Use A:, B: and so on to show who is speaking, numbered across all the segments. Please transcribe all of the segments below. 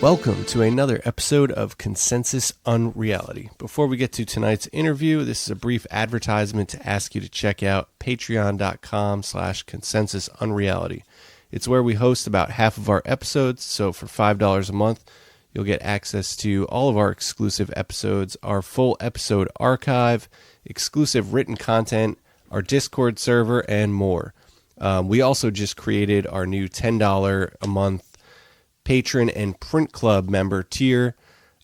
A: Welcome to another episode of Consensus Unreality. Before we get to tonight's interview, this is a brief advertisement to ask you to check out patreon.com/consensusunreality. It's where we host about half of our episodes, so for $5 a month, you'll get access to all of our exclusive episodes, our full episode archive, exclusive written content, our Discord server, and more. We also just created our new $10 a month patron and print club member tier.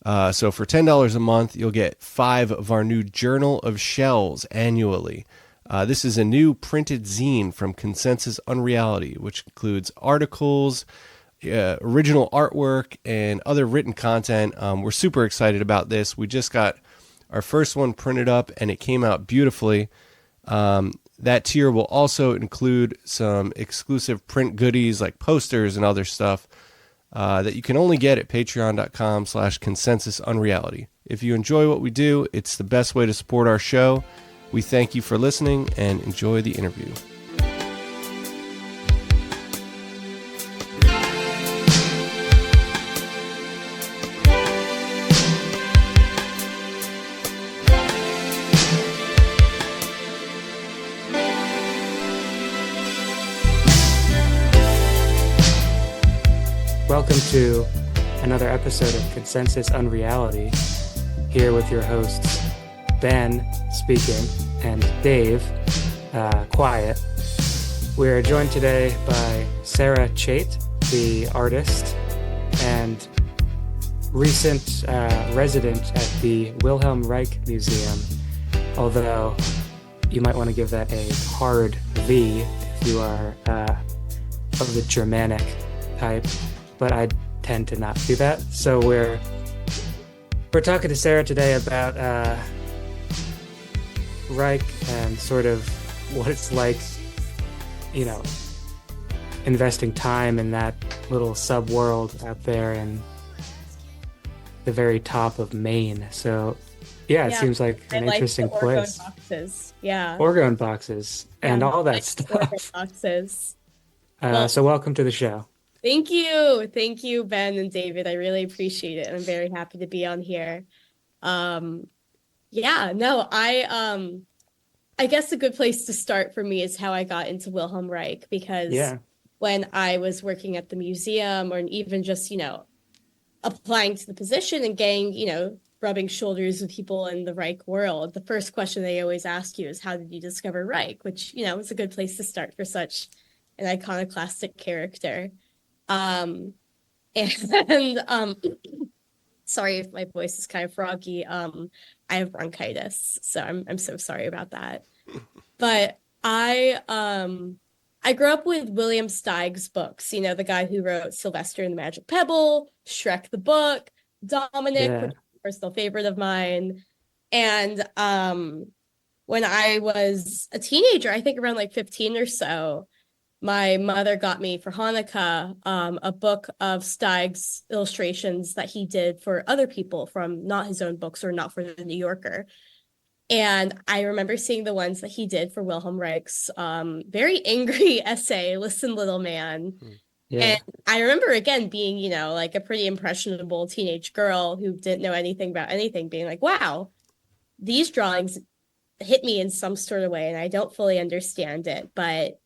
A: So for $10 a month, you'll get 5 of our new Journal of Shells annually. This is a new printed zine from Consensus Unreality, which includes articles, original artwork, and other written content. We're super excited about this. We just got our first one printed up, and it came out beautifully. That tier will also include some exclusive print goodies like posters and other stuff that you can only get at patreon.com/consensusunreality. If you enjoy what we do, it's the best way to support our show. We thank you for listening and enjoy the interview.
B: Welcome to another episode of Consensus Unreality, here with your hosts, Ben, speaking, and Dave, quiet. We are joined today by Sarah Chait, the artist and recent resident at the Wilhelm Reich Museum, although you might want to give that a hard V if you are of the Germanic type. But I tend to not do that. So we're talking to Sarah today about Reich and sort of what it's like, you know, investing time in that little sub-world out there in the very top of Maine. So yeah, it seems like an interesting place.
C: Orgone boxes. Yeah.
B: Orgone boxes and all that stuff.
C: Orgone boxes.
B: So welcome to the show.
C: Thank you, Ben and David. I really appreciate it. I'm very happy to be on here. I guess a good place to start for me is how I got into Wilhelm Reich, because when I was working at the museum, or even just, applying to the position and getting, rubbing shoulders with people in the Reich world, the first question they always ask you is, how did you discover Reich? Which, is a good place to start for such an iconoclastic character. Sorry if my voice is kind of froggy. I have bronchitis, so I'm so sorry about that. But I grew up with William Steig's books, the guy who wrote Sylvester and the Magic Pebble, Shrek the Book, Dominic, which is a personal favorite of mine. And when I was a teenager, I think around like 15 or so, my mother got me for Hanukkah a book of Steig's illustrations that he did for other people from not his own books or not for the New Yorker. And I remember seeing the ones that he did for Wilhelm Reich's very angry essay, Listen, Little Man. Yeah. And I remember, again, being, like a pretty impressionable teenage girl who didn't know anything about anything, being like, wow, these drawings hit me in some sort of way, and I don't fully understand it, but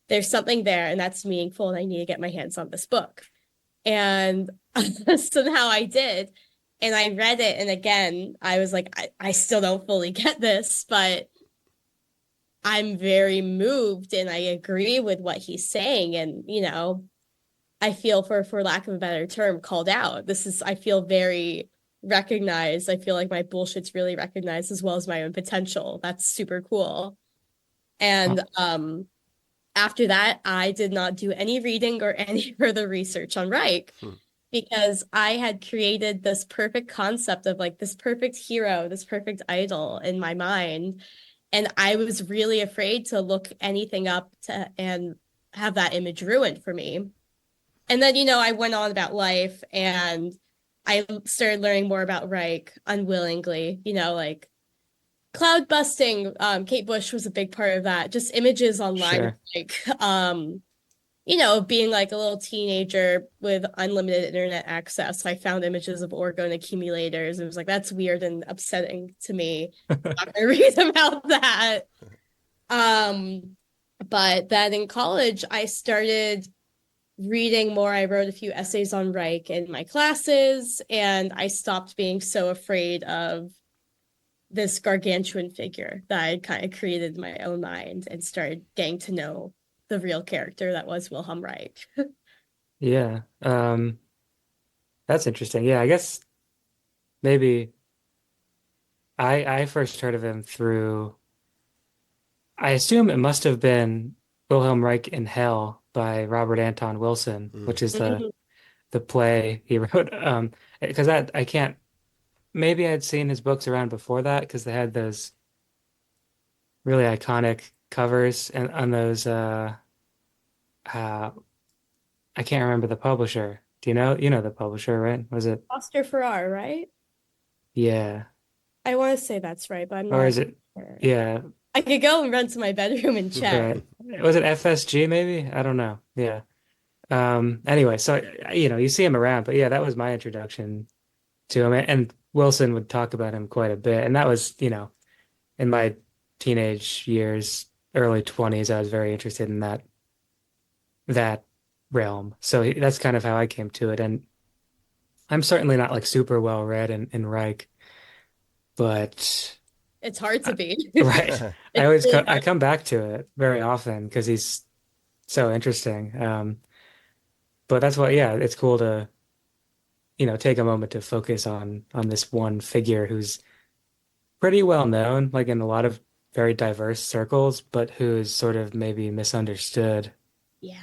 C: there's something there, and that's meaningful, and I need to get my hands on this book. And somehow I did, and I read it, and again, I was like, I still don't fully get this, but I'm very moved, and I agree with what he's saying, and, I feel, for lack of a better term, called out. I feel very recognized. I feel like my bullshit's really recognized, as well as my own potential. That's super cool. And, after that, I did not do any reading or any further research on Reich, because I had created this perfect concept of like this perfect hero, this perfect idol in my mind. And I was really afraid to look anything up and have that image ruined for me. And then, I went on about life, and I started learning more about Reich unwillingly, like Cloudbusting. Kate Bush was a big part of that. Just images online,
B: Sure.
C: like being like a little teenager with unlimited internet access, I found images of orgone accumulators. It was like, that's weird and upsetting to me. I'm not gonna read about that. But then in college, I started reading more. I wrote a few essays on Reich in my classes, and I stopped being so afraid of this gargantuan figure that I kind of created in my own mind and started getting to know the real character that was Wilhelm Reich.
B: Yeah. That's interesting. Yeah, I guess maybe I first heard of him through, I assume it must have been Wilhelm Reich in Hell by Robert Anton Wilson, which is the play he wrote. Because I can't, maybe I'd seen his books around before that because they had those really iconic covers and on those I can't remember the publisher. Do you know the publisher, right? Was it?
C: Foster Farrar, right?
B: Yeah.
C: I want to say that's right, but I'm
B: Or
C: not
B: is it?
C: sure.
B: Yeah.
C: I could go and run to my bedroom and check.
B: Right. Was it FSG maybe? I don't know. Yeah. Anyway, so you see him around, but yeah, that was my introduction to him. And Wilson would talk about him quite a bit. And that was, in my teenage years, early 20s, I was very interested in that realm. So that's kind of how I came to it. And I'm certainly not like super well read in Reich, but
C: It's hard to be.
B: right. I come back to it very often because he's so interesting. But that's why, yeah, it's cool to, take a moment to focus on this one figure who's pretty well known, like in a lot of very diverse circles, but who's sort of maybe misunderstood.
C: Yeah.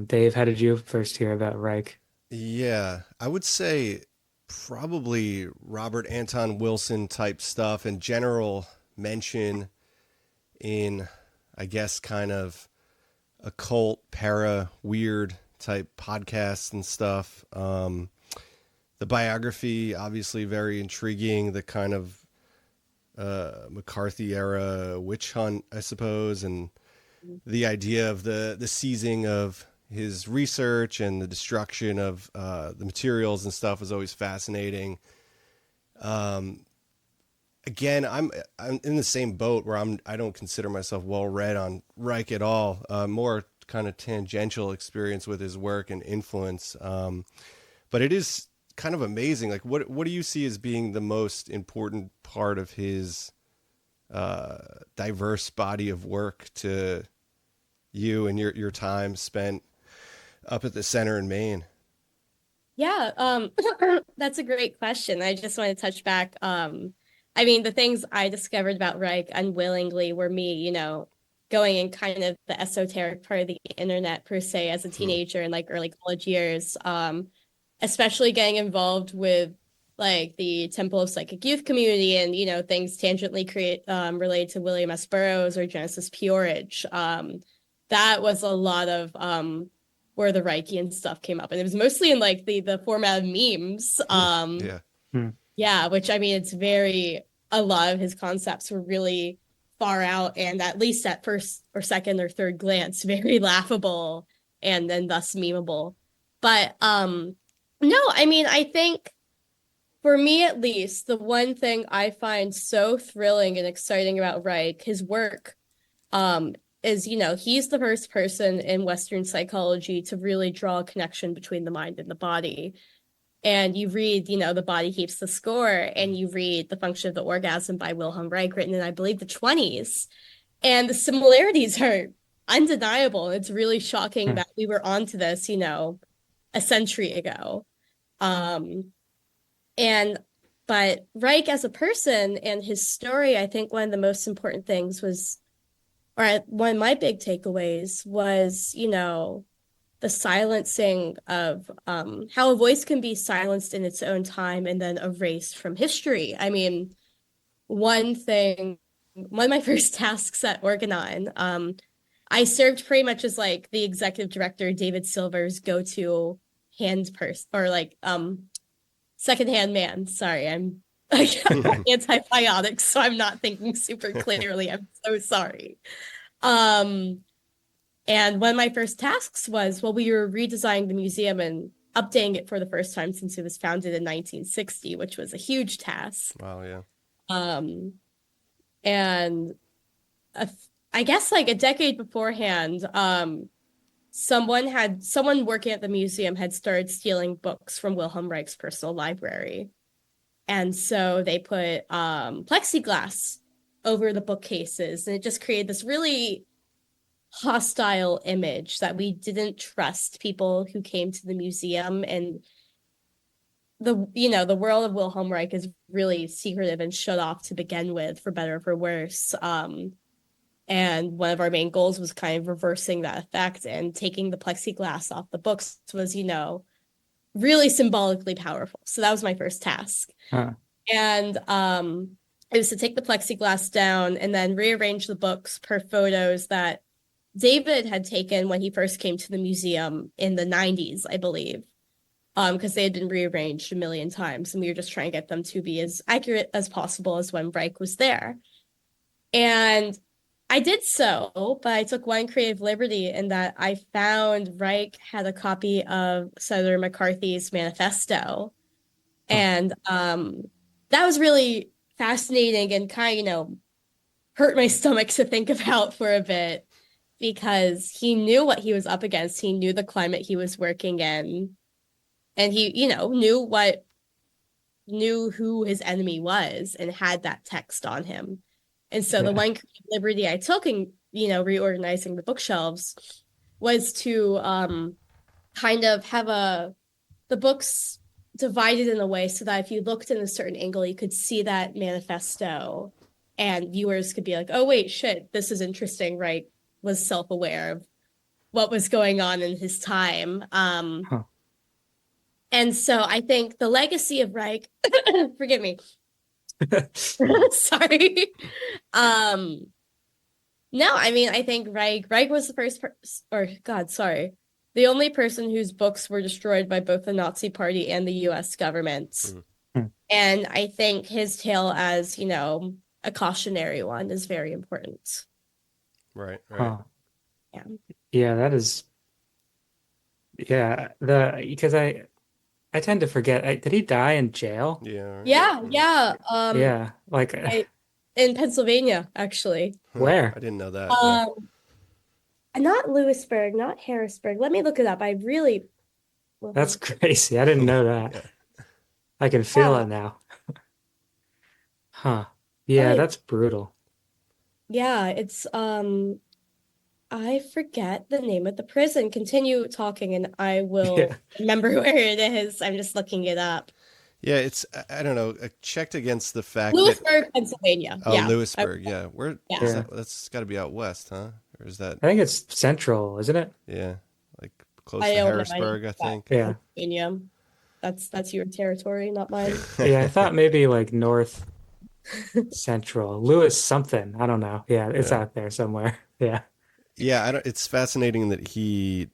B: Dave, how did you first hear about Reich?
A: Yeah, I would say probably Robert Anton Wilson type stuff and general mention in, I guess, kind of occult, para, weird type podcasts and stuff. The biography, obviously very intriguing, the kind of McCarthy era witch hunt, I suppose, and the idea of the seizing of his research and the destruction of the materials and stuff was always fascinating. Again, I'm in the same boat where I don't consider myself well read on Reich at all. More kind of tangential experience with his work and influence. But it is kind of amazing. Like, what do you see as being the most important part of his diverse body of work to you and your time spent up at the center in Maine?
C: Yeah, that's a great question. I just want to touch back. I mean, the things I discovered about Reich unwillingly were me, going in kind of the esoteric part of the internet per se as a teenager in like early college years. Especially getting involved with like the Temple of Psychic Youth community and, things tangentially related to William S. Burroughs or Genesis Peorage. That was a lot of where the Reichian stuff came up. And it was mostly in like the format of memes. Yeah, which I mean, a lot of his concepts were really far out and at least at first or second or third glance, very laughable and then thus memeable. But no, I mean, I think for me at least, the one thing I find so thrilling and exciting about Reich, his work, is, he's the first person in Western psychology to really draw a connection between the mind and the body. And you read, The Body Keeps the Score, and you read The Function of the Orgasm by Wilhelm Reich, written in, I believe, the 20s. And the similarities are undeniable. It's really shocking that we were onto this, a century ago. But Reich as a person and his story, I think one of the most important things was, or one of my big takeaways was, the silencing of how a voice can be silenced in its own time and then erased from history. I mean, one of my first tasks at Orgonon, I served pretty much as like the executive director, David Silver's go-to hand person or like secondhand man. Sorry, I'm antibiotics, so I'm not thinking super clearly. I'm so sorry. And one of my first tasks was, well, we were redesigning the museum and updating it for the first time since it was founded in 1960, which was a huge task.
A: Wow, yeah.
C: And I guess like a decade beforehand, someone working at the museum had started stealing books from Wilhelm Reich's personal library. And so they put plexiglass over the bookcases, and it just created this really hostile image that we didn't trust people who came to the museum. And the world of Wilhelm Reich is really secretive and shut off to begin with, for better or for worse. And one of our main goals was kind of reversing that effect, and taking the plexiglass off the books was, really symbolically powerful. So that was my first task.
B: Huh.
C: And it was to take the plexiglass down and then rearrange the books per photos that David had taken when he first came to the museum in the 90s, I believe, because they had been rearranged a million times, and we were just trying to get them to be as accurate as possible as when Reich was there. And I did so, but I took one creative liberty in that I found Reich had a copy of Senator McCarthy's manifesto. And that was really fascinating and kind of, hurt my stomach to think about for a bit, because he knew what he was up against. He knew the climate he was working in. And he, knew who his enemy was and had that text on him. And so the one liberty I took in, reorganizing the bookshelves was to kind of have the books divided in a way so that if you looked in a certain angle, you could see that manifesto, and viewers could be like, oh, wait, shit, this is interesting. Reich was self-aware of what was going on in his time. And so I think the legacy of Reich, forgive me, sorry. No, I mean, I think Reich was the first the only person whose books were destroyed by both the Nazi Party and the US government.
B: Mm-hmm.
C: And I think his tale as, a cautionary one is very important.
A: Right.
B: Huh.
C: Yeah.
B: Yeah, that is. Yeah, because I tend to forget. Did he die in jail?
A: Yeah. Right.
C: Yeah.
B: Yeah, like
C: in Pennsylvania, actually.
B: where?
A: I didn't know that.
C: Not Lewisburg, not Harrisburg. Let me look it up. I really.
B: That's crazy. I didn't know that.
A: Yeah.
B: I can feel it now. Huh. Yeah, that's brutal.
C: Yeah, it's I forget the name of the prison. Continue talking and I will remember where it is. I'm just looking it up.
A: Yeah, it's, I don't know, checked against the fact
C: Lewisburg, Pennsylvania.
A: Oh,
C: yeah.
A: Lewisburg, yeah. Where
C: Yeah.
A: is that? That's got to be out west, huh? Or is that?
B: I think it's central, isn't it?
A: Yeah, like close
C: I
A: to
C: don't know,
A: Harrisburg, I think.
B: Yeah.
C: Pennsylvania. That's your territory, not mine.
B: Yeah, I thought maybe like north central. Lewis something. I don't know. Yeah, it's out there somewhere. Yeah.
A: Yeah, it's fascinating that he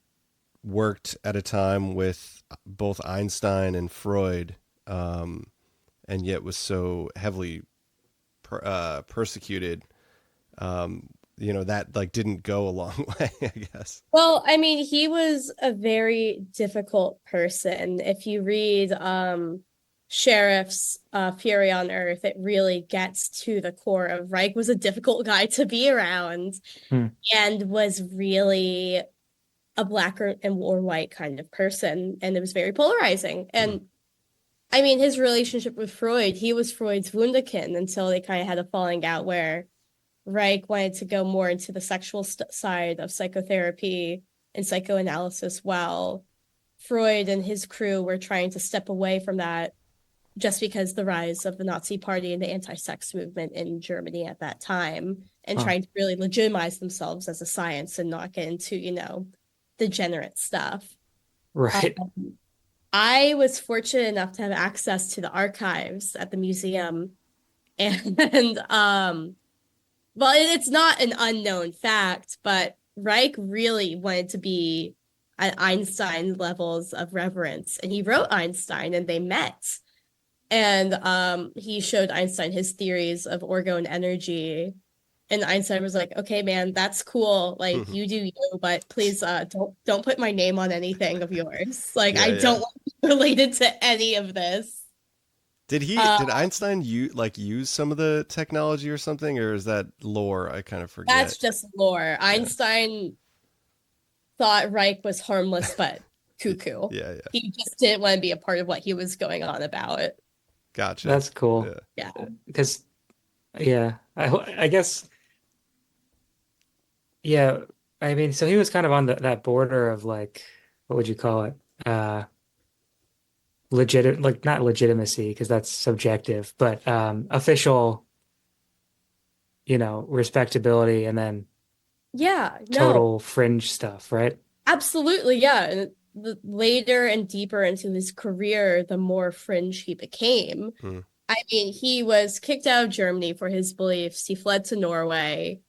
A: worked at a time with both Einstein and Freud, and yet was so heavily persecuted. That like didn't go a long way, I guess.
C: Well, I mean, he was a very difficult person. If you read Sheriff's Fury on Earth, it really gets to the core of Reich was a difficult guy to be around and was really a black or white kind of person. And it was very polarizing. And I mean, his relationship with Freud, he was Freud's wunderkind until they kind of had a falling out where Reich wanted to go more into the sexual side of psychotherapy and psychoanalysis, while Freud and his crew were trying to step away from that just because the rise of the Nazi Party and the anti-sex movement in Germany at that time, and trying to really legitimize themselves as a science and not get into, degenerate stuff.
B: Right.
C: I was fortunate enough to have access to the archives at the museum, and well, it's not an unknown fact, but Reich really wanted to be at Einstein levels of reverence, and he wrote Einstein, and they met. And he showed Einstein his theories of orgone energy, And Einstein was like, okay, man, that's cool. Like you do you, but please don't put my name on anything of yours. Like I don't want to be related to any of this.
A: Did Einstein use some of the technology or something, or is that lore? I kind of forget.
C: That's just lore. Einstein thought Reich was harmless but cuckoo.
A: Yeah.
C: He just didn't want to be a part of what he was going on about.
A: Gotcha.
B: That's cool.
C: Yeah.
B: Because, I guess, yeah. I mean, so he was kind of on that border of like, what would you call it? Not legitimacy, because that's subjective, but official, respectability, and then total fringe stuff, right?
C: Absolutely, yeah. And the later and deeper into his career, the more fringe he became. I mean, he was kicked out of Germany for his beliefs. He fled to Norway.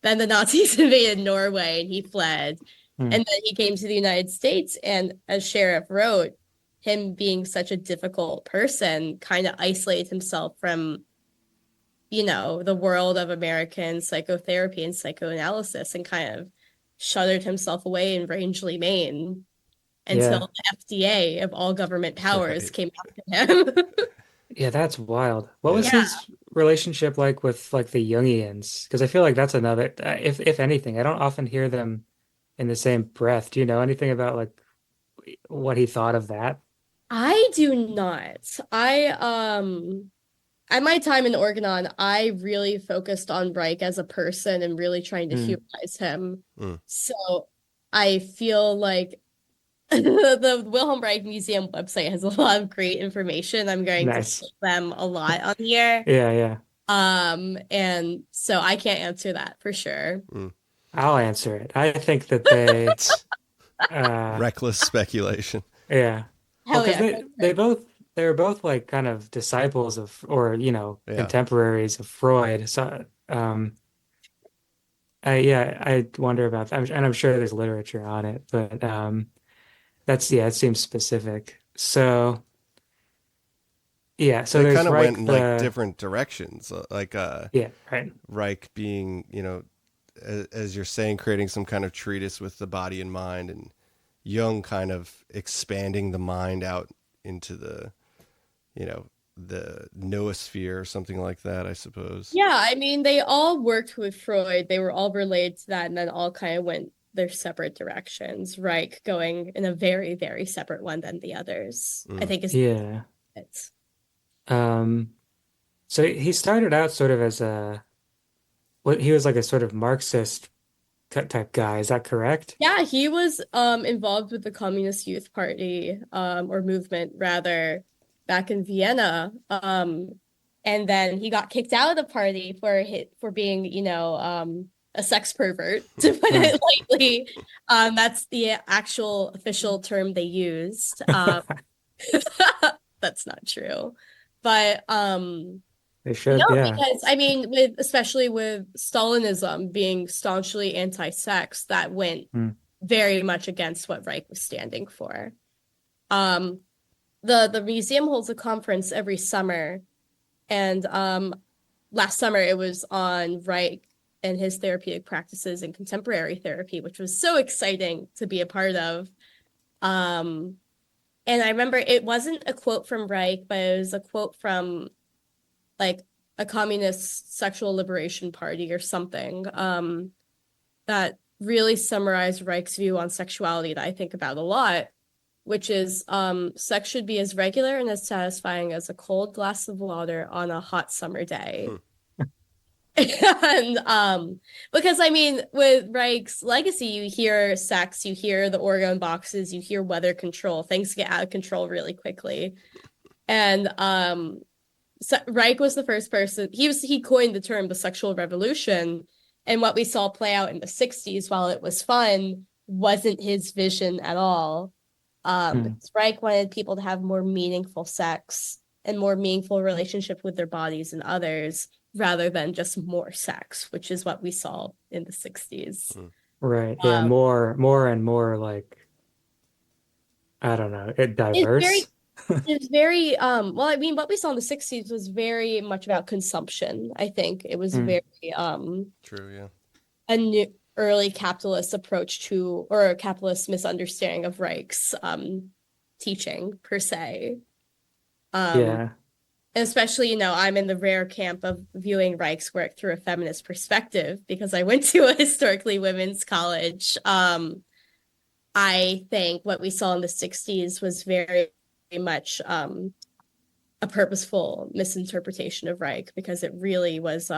C: Then the Nazis invaded Norway and he fled. And then he came to the United States. And as Sheriff wrote, him being such a difficult person kind of isolated himself from, the world of American psychotherapy and psychoanalysis and kind of shuttered himself away in Rangeley, Maine until the FDA of all government powers came after him.
B: Yeah, that's wild. What was his relationship like with like the Jungians? Because I feel like that's another, if anything, I don't often hear them in the same breath. Do you know anything about like what he thought of that?
C: I do not. At my time in Orgonon, I really focused on Reich as a person and really trying to humanize him. So I feel like the Wilhelm Reich Museum website has a lot of great information. I'm going to put them a lot on here.
B: Yeah.
C: And so I can't answer that for sure.
B: I'll answer it. I think that they
A: reckless speculation.
B: Yeah.
C: Hell yeah.
B: They were both like kind of disciples of, or contemporaries of Freud. So I wonder about that. And I'm sure there's literature on it, but it seems specific. So so
A: they
B: there's
A: kind of
B: Reich,
A: went in like different directions. Like
B: right.
A: Reich being, as you're saying, creating some kind of treatise with the body and mind, and Jung kind of expanding the mind out into the noosphere or something like that, I suppose.
C: Yeah, I mean, they all worked with Freud. They were all related to that, and then all kind of went their separate directions. Reich going in a very, very separate one than the others. I think is
B: it. So he started out sort of as he was like a sort of Marxist type guy. Is that correct?
C: Yeah, he was involved with the Communist Youth Party or movement rather back in Vienna. And then he got kicked out of the party for being, a sex pervert, to put it lightly. That's the actual official term they used. That's not true. But
B: they should,
C: because I mean, especially with Stalinism being staunchly anti-sex, that went very much against what Reich was standing for. The museum holds a conference every summer, and last summer it was on Reich and his therapeutic practices in contemporary therapy, which was so exciting to be a part of. And I remember it wasn't a quote from Reich, but it was a quote from like a communist sexual liberation party or something that really summarized Reich's view on sexuality that I think about a lot, which is sex should be as regular and as satisfying as a cold glass of water on a hot summer day. And because I mean, with Reich's legacy, you hear sex, you hear the orgone boxes, you hear weather control, things get out of control really quickly. And so Reich was the first person, he coined the term the sexual revolution, and what we saw play out in the 60s, while it was fun, wasn't his vision at all. Reich wanted people to have more meaningful sex and more meaningful relationship with their bodies and others, rather than just more sex, which is what we saw in the 60s.
B: Right. Yeah. More and more like, I don't know, diverse.
C: It was very well, I mean, what we saw in the 60s was very much about consumption. I think it was
B: Mm,
C: very
A: True, yeah.
C: a new early capitalist approach to, or a capitalist misunderstanding of Reich's teaching per se. Um
B: yeah.
C: and especially, I'm in the rare camp of viewing Reich's work through a feminist perspective because I went to a historically women's college. I think what we saw in the 60s was very much a purposeful misinterpretation of Reich because it really was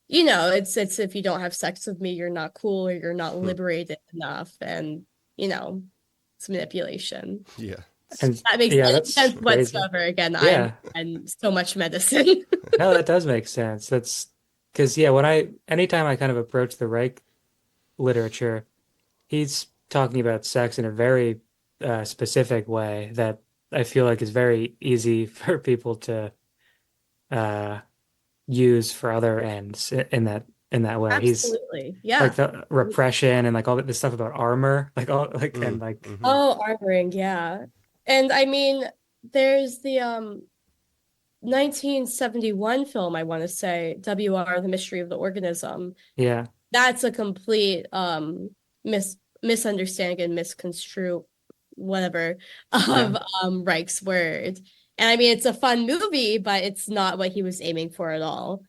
C: it's if you don't have sex with me, you're not cool or you're not
A: Hmm.
C: liberated enough, and it's manipulation.
A: Yeah.
B: And
C: That makes
B: yeah,
C: any
B: that's
C: sense
B: crazy.
C: whatsoever. Again, I'm
B: Yeah.
C: and so much medicine.
B: No, that does make sense. That's because yeah, anytime I kind of approach the Reich literature, he's talking about sex in a very specific way that I feel like is very easy for people to uh, use for other ends in that way. He's
C: Absolutely.
B: like
C: Yeah.
B: the repression and like all this stuff about armor, like all like
A: Mm,
B: and like
A: hmm.
C: Oh, armoring, yeah. And I mean, there's the 1971 film, I want to say, WR, The Mystery of the Organism.
B: yeah,
C: That's a complete misunderstanding and misconstrue whatever
B: yeah,
C: of Reich's word. And I mean, it's a fun movie, but it's not what he was aiming for at all.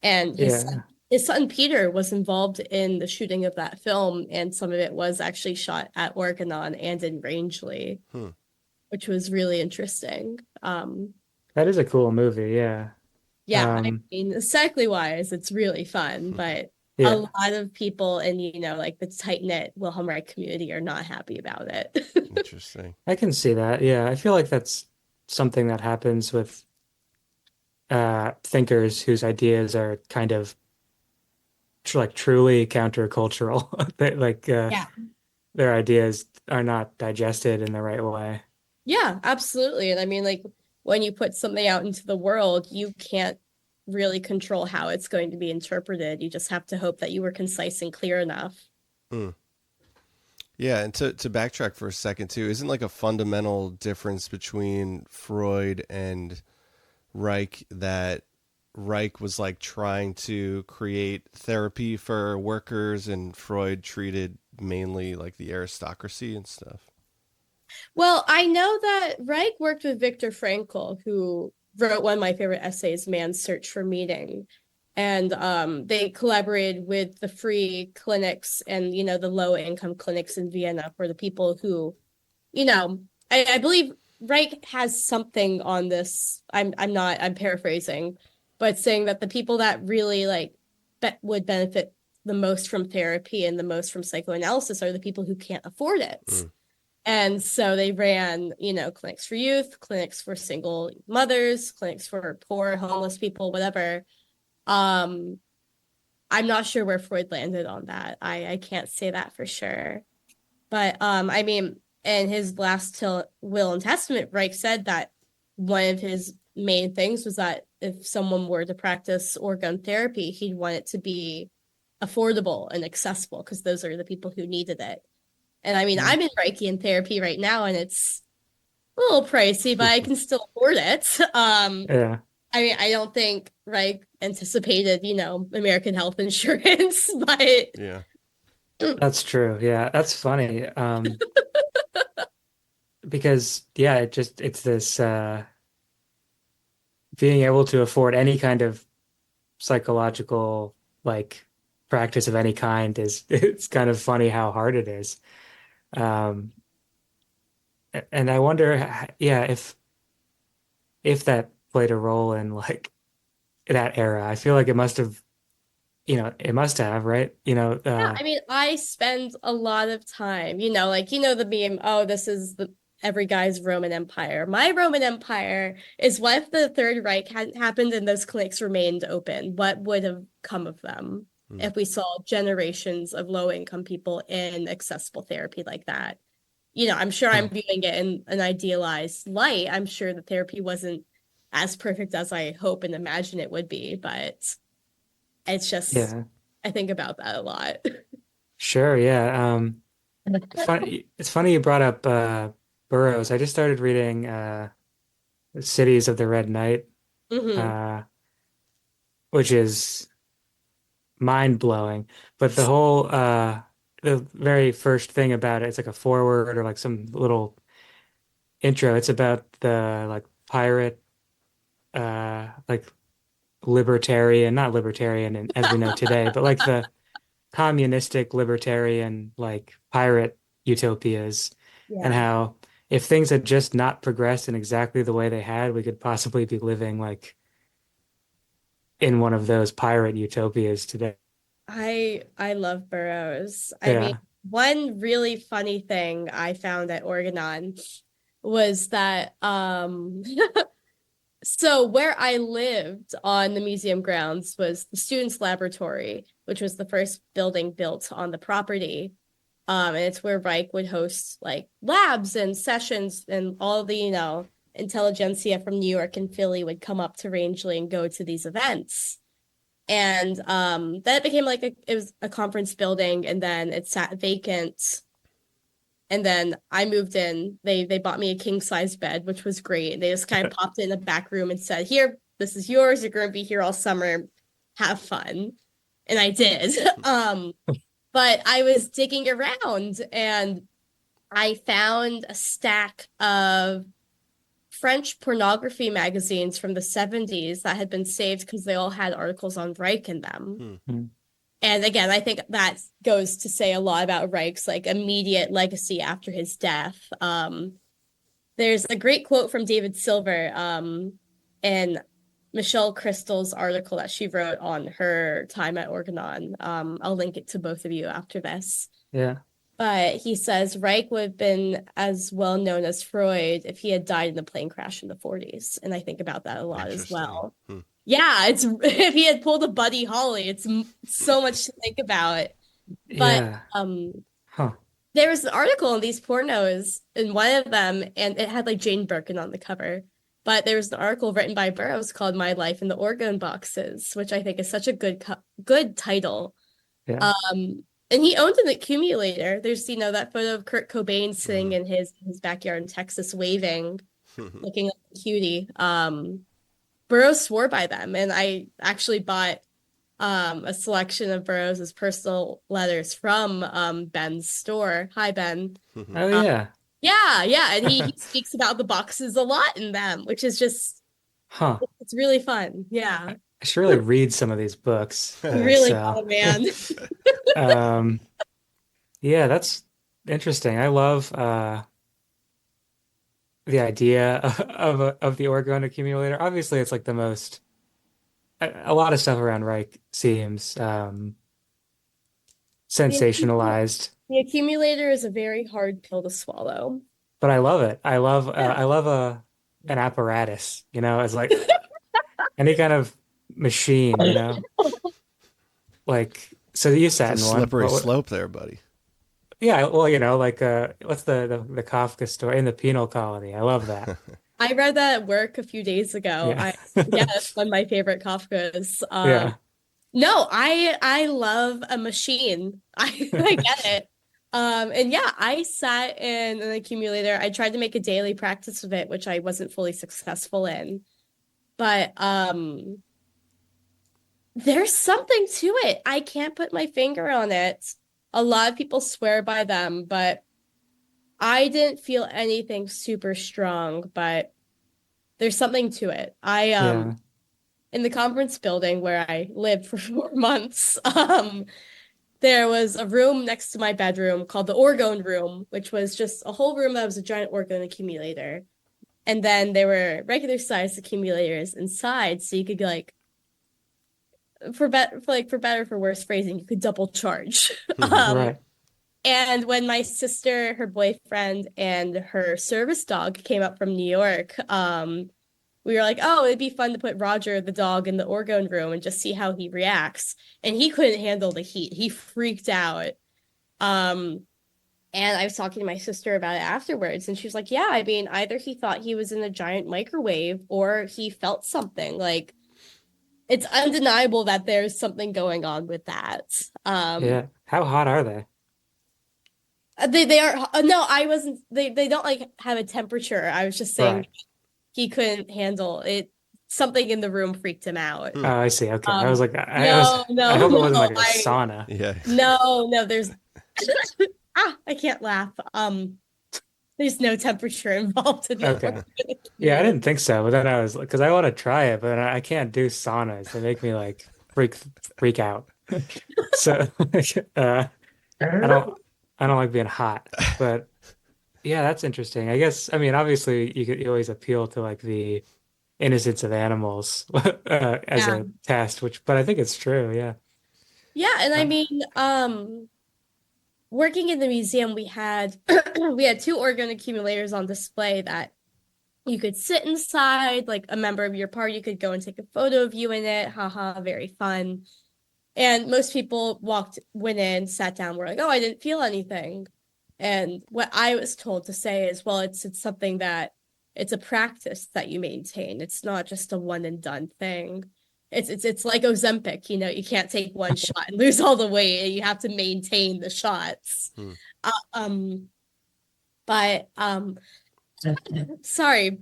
C: And
B: yeah.
C: his son Peter was involved in the shooting of that film, and some of it was actually shot at Orgonon and in Rangeley,
A: Hmm.
C: which was really interesting.
B: That is a cool movie. Yeah,
C: Yeah, I
B: um,
C: mean, aesthetically wise, it's really fun, but a
B: yeah.
C: lot of people in, like the tight-knit Wilhelm Reich community are not happy about it.
A: Interesting.
B: I can see that. Yeah, I feel like that's something that happens with thinkers whose ideas are kind of like truly countercultural. Like
C: Yeah.
B: their ideas are not digested in the right way.
C: Yeah, absolutely. And I mean, like when you put something out into the world, you can't really control how it's going to be interpreted. You just have to hope that you were concise and clear enough.
A: Hmm. Yeah, and to backtrack for a second too, isn't like a fundamental difference between Freud and Reich that Reich was like trying to create therapy for workers and Freud treated mainly like the aristocracy and stuff.
C: Well, I know that Reich worked with Viktor Frankl, who wrote one of my favorite essays, Man's Search for Meaning. And they collaborated with the free clinics and, the low income clinics in Vienna for the people who, you know, I believe Reich has something on this. I'm paraphrasing, but saying that the people that really would benefit the most from therapy and the most from psychoanalysis are the people who can't afford it.
A: Mm.
C: And so they ran, clinics for youth, clinics for single mothers, clinics for poor, homeless people, whatever. Um, I'm not sure where Freud landed on that. I can't say that for sure. But I mean, in his last will and testament, Reich said that one of his main things was that if someone were to practice orgone therapy, he'd want it to be affordable and accessible because those are the people who needed it. And I mean,
B: Yeah.
C: I'm in Reichian therapy right now, and it's a little pricey, but I can still afford it.
B: Yeah.
C: I mean, I don't think Reich anticipated, American health insurance, but
A: Yeah.
B: That's true. Yeah, that's funny. Because yeah, it's this being able to afford any kind of psychological like practice of any kind is it's kind of funny how hard it is. Um, and I wonder, yeah, if that played a role in like that era. I feel like it must have, it must have, right?
C: yeah, I mean, I spend a lot of time, the meme, oh, this is the every guy's Roman Empire. My Roman Empire is what if the Third Reich hadn't happened and those clinics remained open? What would have come of them
A: Mm.
C: if we saw generations of low income people in accessible therapy like that? I'm sure I'm viewing it in an idealized light. I'm sure the therapy wasn't as perfect as I hope and imagine it would be, but it's just,
B: Yeah,
C: I think about that a lot.
B: sure. Yeah. It's funny you brought up Burroughs. I just started reading Cities of the Red Knight,
C: Hmm.
B: uh, which is mind-blowing. But the very first thing about it, it's like a foreword or like some little intro. It's about the like pirate, like libertarian, not libertarian as we know today, but like the communistic libertarian like pirate utopias, and
C: Yeah.
B: how if things had just not progressed in exactly the way they had, we could possibly be living like in one of those pirate utopias today.
C: I love Burroughs. I mean,
B: Yeah.
C: one really funny thing I found at Orgonon was that so where I lived on the museum grounds was the students' laboratory, which was the first building built on the property. And it's where Reich would host like labs and sessions, and all the, intelligentsia from New York and Philly would come up to Rangeley and go to these events. And then it became like it was a conference building, and then it sat vacant. And then I moved in. They bought me a king size bed, which was great. They just kind of popped it in the back room and said, "Here, this is yours. You're going to be here all summer. Have fun." And I did. But I was digging around and I found a stack of French pornography magazines from the 70s that had been saved because they all had articles on Reich in them.
B: Hmm.
C: And again, I think that goes to say a lot about Reich's like immediate legacy after his death. There's a great quote from David Silver in Michelle Crystal's article that she wrote on her time at Orgonon. I'll link it to both of you after this.
B: Yeah.
C: But he says Reich would have been as well known as Freud if he had died in a plane crash in the 40s. And I think about that a lot as well. Yeah, it's if he had pulled a Buddy Holly, it's so much to think about. But
B: Yeah. Huh.
C: there was an article in these pornos in one of them, and it had like Jane Birkin on the cover. But there was an article written by Burroughs called "My Life in the Orgone Boxes," which I think is such a good title.
B: Yeah.
C: And he owned an accumulator. There's, that photo of Kurt Cobain sitting in his backyard in Texas, waving, looking like a cutie. Burroughs swore by them, and I actually bought a selection of Burroughs's personal letters from Ben's store. Hi, Ben.
B: Oh yeah.
C: Yeah, and he speaks about the boxes a lot in them, which is just
B: Huh.
C: it's really fun. Yeah,
B: I should really read some of these books.
C: really
B: So,
C: fun, man.
B: yeah, that's interesting. I love the idea of the orgone accumulator. Obviously, it's like the most a lot of stuff around Reich seems sensationalized,
C: The accumulator is a very hard pill to swallow.
B: but I love it.
C: Yeah.
B: I love an apparatus, as like any kind of machine, like so you sat
A: It's a
B: in one.
A: slippery slope there, buddy.
B: Yeah, well, like what's the Kafka story in the penal colony? I love that.
C: I read that at work a few days ago.
B: Yeah.
C: Yeah, it's one of my favorite Kafkas.
B: Yeah.
C: No, I love a machine. I get it. And yeah, I sat in an accumulator. I tried to make a daily practice of it, which I wasn't fully successful in. But there's something to it. I can't put my finger on it. A lot of people swear by them, but I didn't feel anything super strong, but there's something to it.
B: Yeah.
C: In the conference building where I lived for 4 months, there was a room next to my bedroom called the orgone room, which was just a whole room that was a giant orgone accumulator. And then there were regular sized accumulators inside, so you could like for better or for worse phrasing, you could double charge.
B: Right.
C: And when my sister, her boyfriend, and her service dog came up from New York, we were like, oh, it'd be fun to put Roger the dog in the orgone room and just see how he reacts. And he couldn't handle the heat. He freaked out. And I was talking to my sister about it afterwards, and she was like, yeah, I mean, either he thought he was in a giant microwave or he felt something. Like, it's undeniable that there's something going on with that.
B: Yeah. How hot are they?
C: They are no, I wasn't. They don't like have a temperature. I was just saying
B: Right.
C: he couldn't handle it. Something in the room freaked him out.
B: Oh, I see. Okay. I was
C: Um,
B: like,
C: no,
B: I
C: no,
B: hope it wasn't
C: no.
B: like a sauna.
A: Yeah.
C: No. There's I can't laugh. There's no temperature involved in the
B: Okay. Yeah, I
C: organ.
B: didn't think so, but then I was like, because I want to try it, but I can't do saunas. They make me like freak out. So I don't I don't like being hot. But yeah, that's interesting. I guess I mean obviously you always appeal to like the innocence of animals as
C: Yeah.
B: a test, which but I think it's true. Yeah.
C: Yeah, and I
B: Uh,
C: mean, working in the museum, we had we had two organ accumulators on display that you could sit inside, like a member of your party could go and take a photo of you in it. Haha, very fun. And most people went in, sat down, were like, "Oh, I didn't feel anything." And what I was told to say is, well, it's something that it's a practice that you maintain. It's not just a one and done thing. It's like Ozempic, you can't take one shot and lose all the weight. You have to maintain the shots.
A: Hmm.
C: Uh, um, but sorry,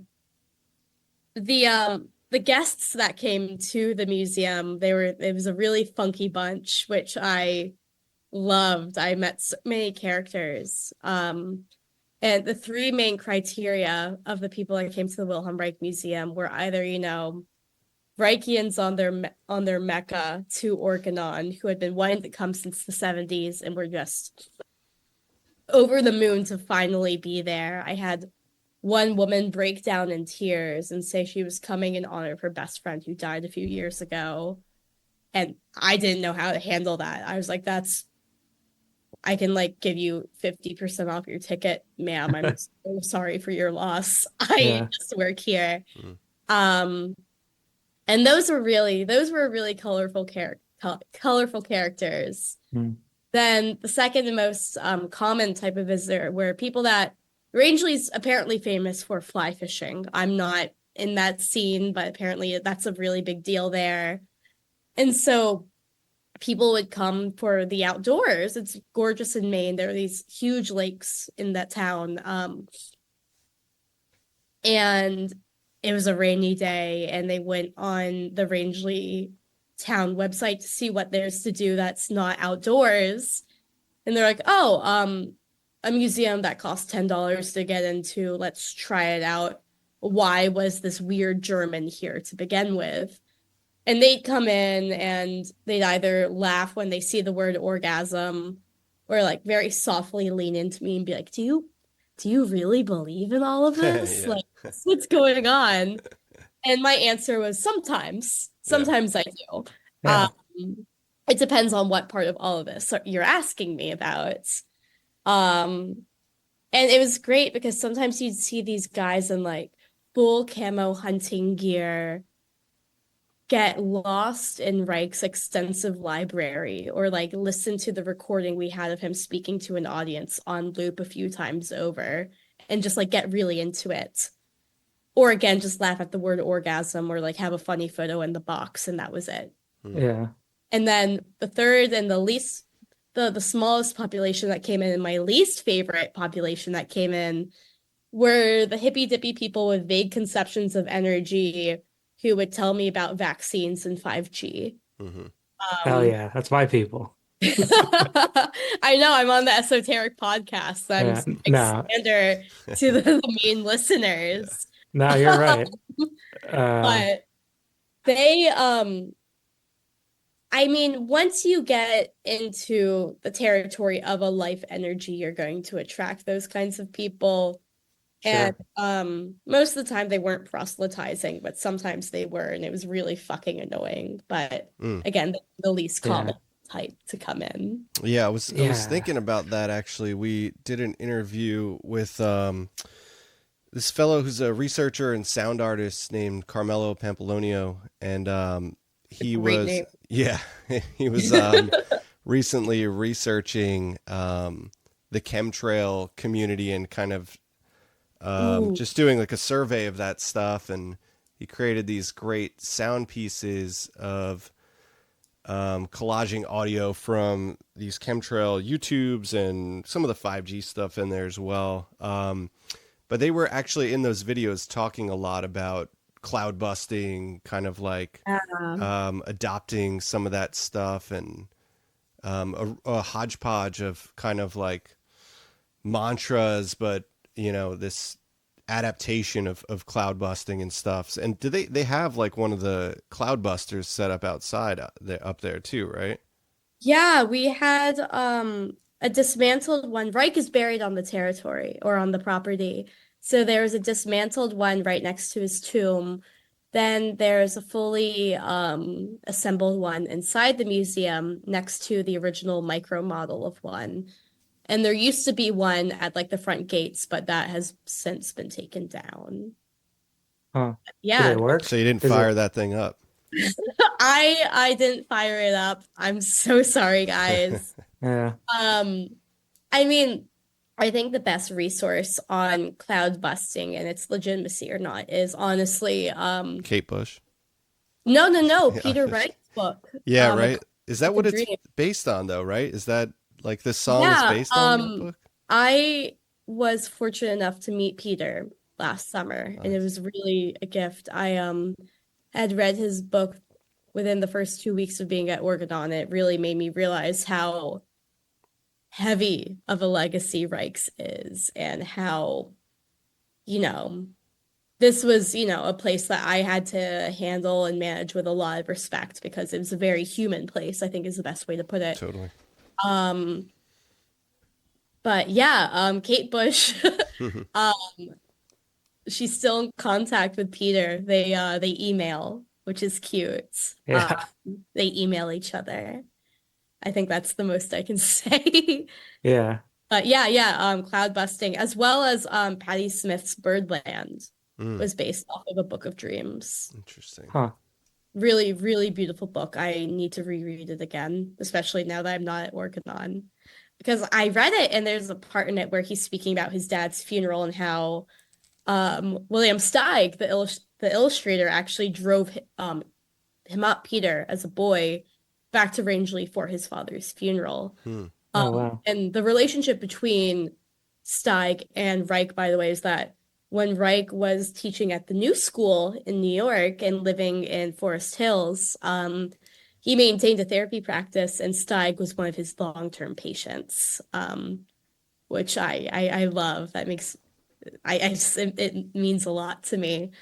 C: the guests that came to the museum, it was a really funky bunch, which I loved. I met so many characters. And the three main criteria of the people that came to the Wilhelm Reich Museum were either, Reichians on their Mecca to Orgonon, who had been wanting to come since the 70s and were just over the moon to finally be there. I had one woman break down in tears and say she was coming in honor of her best friend who died a few years ago. And I didn't know how to handle that. I was like, I can like give you 50% off your ticket, ma'am. I'm so sorry for your loss. I
B: yeah.
C: just work here.
A: Hmm.
C: And those were really colorful characters.
B: Hmm.
C: Then the second and most common type of visitor were people that Rangeley's apparently famous for fly fishing. I'm not in that scene, but apparently that's a really big deal there. And so people would come for the outdoors. It's gorgeous in Maine. There are these huge lakes in that town. And it was a rainy day, and they went on the Rangeley town website to see what there's to do that's not outdoors. And they're like, oh, a museum that costs $10 to get into. Let's try it out. Why was this weird German here to begin with? And they'd come in and they'd either laugh when they see the word orgasm or like very softly lean into me and be like, do you really believe in all of this?
A: Yeah.
C: Like, what's going on? And my answer was sometimes. Sometimes I do.
B: Yeah.
C: It depends on what part of all of this you're asking me about. And it was great because sometimes you'd see these guys in like full camo hunting gear get lost in Reich's extensive library or like listen to the recording we had of him speaking to an audience on loop a few times over and just like get really into it. Or again, just laugh at the word orgasm or like have a funny photo in the box and that was it.
B: Yeah.
C: And then the third and the smallest population that came in and my least favorite population that came in were the hippy dippy people with vague conceptions of energy who would tell me about vaccines and 5G.
A: Mm-hmm.
B: Hell yeah. That's my people.
C: I know I'm on the esoteric podcast. I'm
B: Yeah.
C: an
B: No.
C: expander to the main listeners.
B: No, you're right.
C: But they, I mean, once you get into the territory of a life energy, you're going to attract those kinds of people.
B: Sure.
C: And most of the time they weren't proselytizing, but sometimes they were, and it was really fucking annoying. But again, the least common type to come in.
A: Yeah, I was thinking about that actually. We did an interview with this fellow who's a researcher and sound artist named Carmelo Pampolonio, and he was
C: name.
A: he was recently researching the chemtrail community and kind of just doing like a survey of that stuff, and he created these great sound pieces of collaging audio from these chemtrail YouTubes and some of the 5G stuff in there as well. But they were actually in those videos talking a lot about cloud busting, kind of like adopting some of that stuff, and a hodgepodge of kind of like mantras, but this adaptation of cloud busting and stuff. And do they have like one of the cloud busters set up outside up there too, right?
C: Yeah, we had a dismantled one. Reich is buried on the territory or on the property. So there's a dismantled one right next to his tomb. Then there's a fully assembled one inside the museum next to the original micro model of one. And there used to be one at like the front gates, but that has since been taken down.
B: Huh.
C: Yeah.
B: Did it work?
A: So you didn't fire that thing up.
C: I didn't fire it up. I'm so sorry, guys.
B: Yeah.
C: I mean, I think the best resource on cloud busting and its legitimacy or not is honestly
A: Kate Bush.
C: No, Peter Reich's book.
A: Yeah, right. Is that what it's based on though, right? Is that like this song is based on that book?
C: I was fortunate enough to meet Peter last summer, and it was really a gift. I had read his book within the first 2 weeks of being at Orgonon. It really made me realize how heavy of a legacy Reich's is, and how, this was, a place that I had to handle and manage with a lot of respect, because it was a very human place, I think is the best way to put it.
A: Totally.
C: But yeah, Kate Bush, she's still in contact with Peter. They email, which is cute.
B: Yeah.
C: They email each other. I think that's the most I can say.
B: Yeah.
C: But yeah, cloud busting, as well as Patti Smith's Birdland was based off of a Book of Dreams.
A: Interesting.
B: Huh.
C: Really, really beautiful book. I need to reread it again, especially now that I'm not at Orgonon. Because I read it, and there's a part in it where he's speaking about his dad's funeral and how Wilhelm Steig, the illustrator, actually drove him up, Peter, as a boy, back to Rangeley for his father's funeral.
B: Oh, wow.
C: And the relationship between Steig and Reich, by the way, is that when Reich was teaching at the New School in New York and living in Forest Hills, he maintained a therapy practice, and Steig was one of his long-term patients, which I love. That makes it means a lot to me.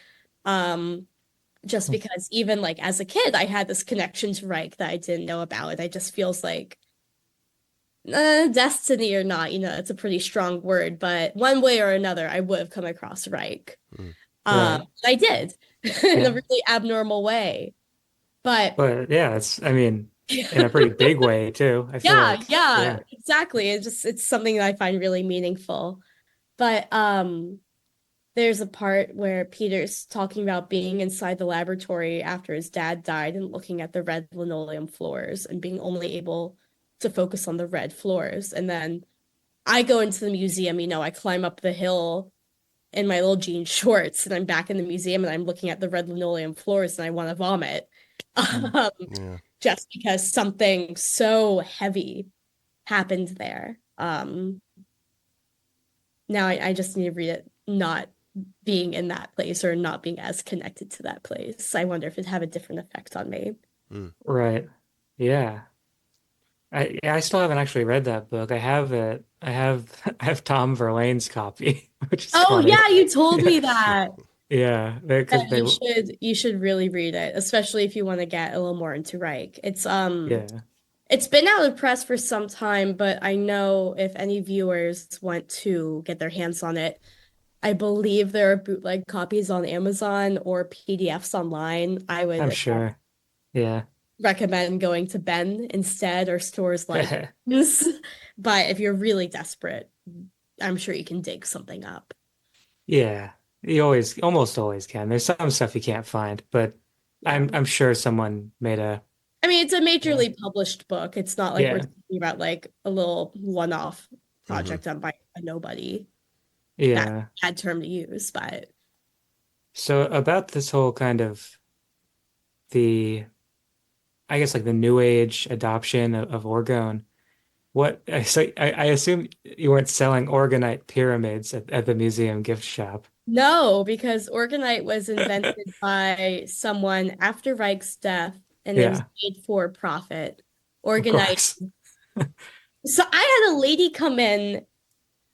C: Just because even like as a kid, I had this connection to Reich that I didn't know about. It just feels like destiny or not, it's a pretty strong word, but one way or another, I would have come across Reich.
B: Right.
C: I did in a really abnormal way. But
B: yeah, in a pretty big way too. I feel like.
C: Yeah, exactly. It's something that I find really meaningful. But there's a part where Peter's talking about being inside the laboratory after his dad died and looking at the red linoleum floors and being only able to focus on the red floors. And then I go into the museum, I climb up the hill in my little jean shorts, and I'm back in the museum, and I'm looking at the red linoleum floors, and I want to vomit. Just because something so heavy happened there. Now I just need to read it not being in that place or not being as connected to that place. I wonder if it'd have a different effect on me.
B: Right. Yeah. I still haven't actually read that book. I have it. I have Tom Verlaine's copy, which is funny.
C: Yeah, you told me that.
B: Yeah,
C: you should really read it, especially if you want to get a little more into Reich. It's
B: It's
C: been out of press for some time, but I know if any viewers want to get their hands on it, I believe there are bootleg copies on Amazon or PDFs online.
B: I'm sure. Yeah.
C: Recommend going to Ben instead, or stores like this. But if you're really desperate, I'm sure you can dig something up.
B: Yeah, you almost always can. There's some stuff you can't find, but I'm sure someone made a.
C: It's a majorly published book. It's not like we're talking about like a little one-off project done by a nobody.
B: Yeah,
C: bad term to use, but
B: so about this whole kind of the I guess like the New Age adoption of orgone. I assume you weren't selling organite pyramids at the museum gift shop.
C: No, because orgonite was invented by someone after Reich's death, and it was
B: Yeah,
C: made for profit.
B: of
C: Orgonite.
B: course.
C: So I had a lady come in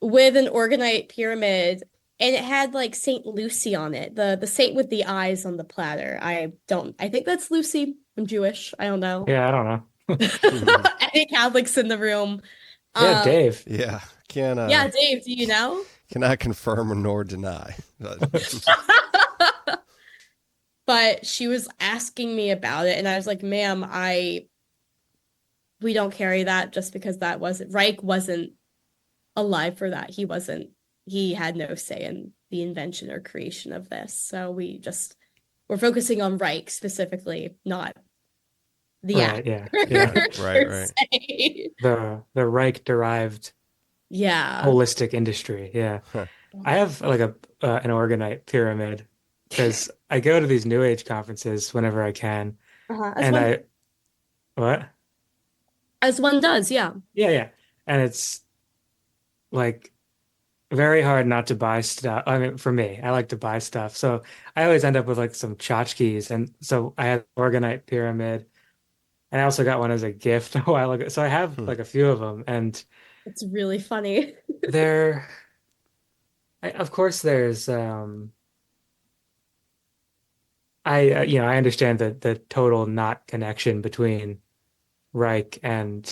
C: with an orgonite pyramid, and it had like Saint Lucy on it, the saint with the eyes on the platter. I think that's Lucy. I'm Jewish. I don't know.
B: Yeah, I don't know.
C: Any Catholics in the room?
B: Yeah,
C: Um,
B: Dave.
A: Yeah, can
C: yeah, Dave, do you know?
A: cannot confirm nor deny.
C: But she was asking me about it, and I was like, ma'am, we don't carry that just because Reich wasn't alive for that. He had no say in the invention or creation of this. So we're focusing on Reich specifically, not the
B: Right, yeah.
C: actor
B: Yeah.
A: Right,
C: per
A: right.
B: se. The Reich derived
C: Yeah.
B: holistic industry. Yeah.
A: Huh.
B: I have like an organite pyramid because I go to these New Age conferences whenever I can.
C: Uh-huh.
B: And what?
C: As one does, yeah.
B: Yeah, yeah. And it's like very hard not to buy stuff. I mean, for me, I like to buy stuff. So I always end up with like some tchotchkes. And so I had organite pyramid. And I also got one as a gift a while ago. So I have like a few of them. And
C: It's really funny.
B: they're, of course, there's, I understand the total not connection between Reich and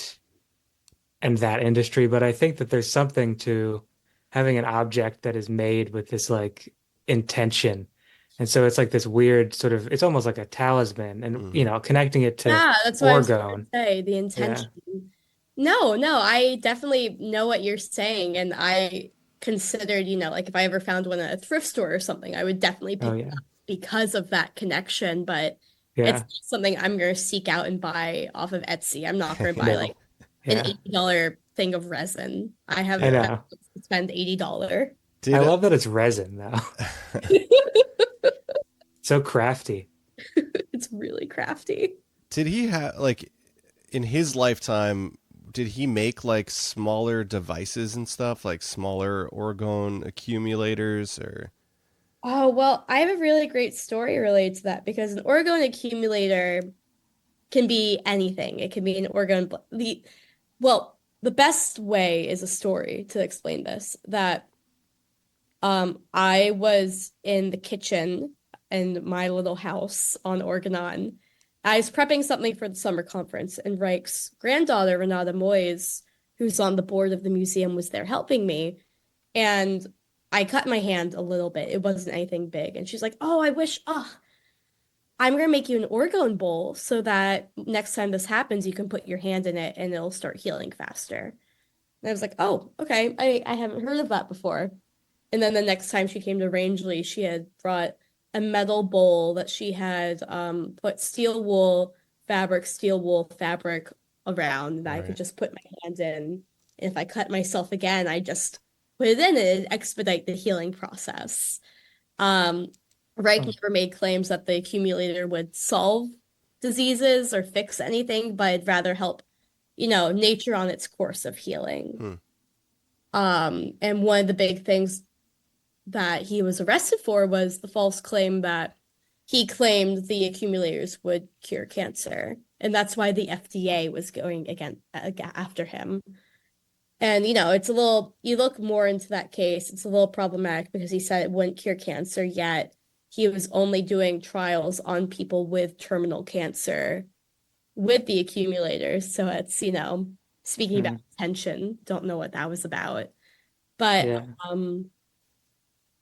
B: that industry, but I think that there's something to having an object that is made with this like intention. And so it's like this weird sort of, it's almost like a talisman and, connecting it to
C: Yeah, that's what I was going
B: orgone.
C: to say, the
B: Yeah.
C: intention. No, I definitely know what you're saying, and I considered, like if I ever found one at a thrift store or something, I would definitely pick
B: Oh,
C: it
B: yeah.
C: up because of that connection, but it's
B: Yeah.
C: not something I'm going to seek out and buy off of Etsy. I'm not going to buy
B: No.
C: like
B: Yeah.
C: an $80 thing of resin. I have
B: I
C: the
B: know.
C: means to spend $80.
A: Did
B: I love that it's resin though. So crafty.
C: It's really crafty.
A: did he have like in his lifetime? Did he make like smaller devices and stuff, like smaller orgone accumulators, or?
C: Oh, well, I have a really great story related to that because an orgone accumulator can be anything. It can be an orgone. The best way is a story to explain this. That I was in the kitchen in my little house on Orgonon. I was prepping something for the summer conference, and Reich's granddaughter, Renata Moyes, who's on the board of the museum, was there helping me. And I cut my hand a little bit. It wasn't anything big. And she's like, oh, I'm going to make you an orgone bowl so that next time this happens, you can put your hand in it and it'll start healing faster. And I was like, oh, okay. I haven't heard of that before. And then the next time she came to Rangeley, she had brought a metal bowl that she had put steel wool fabric around, and I could just put my hand in. And if I cut myself again, I just put it in and expedite the healing process. Reich never made claims that the accumulator would solve diseases or fix anything, but it'd rather help, nature on its course of healing. And one of the big things that he was arrested for was the false claim that he claimed the accumulators would cure cancer. And that's why the FDA was going after him. And, it's you look more into that case, it's a little problematic because he said it wouldn't cure cancer, yet he was only doing trials on people with terminal cancer with the accumulators. So it's, speaking about tension, don't know what that was about. But,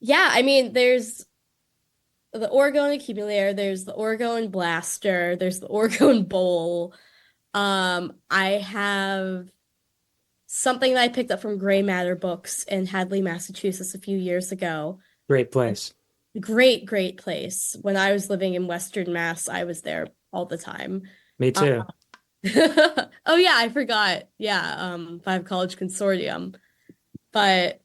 C: yeah, I mean, there's the orgone accumulator, there's the orgone blaster, there's the orgone bowl. I have something that I picked up from Gray Matter Books in Hadley, Massachusetts a few years ago.
B: Great place.
C: Great place. When I was living in Western Mass, I was there all the time.
B: Me too.
C: Oh yeah, I forgot. Yeah, Five College Consortium. But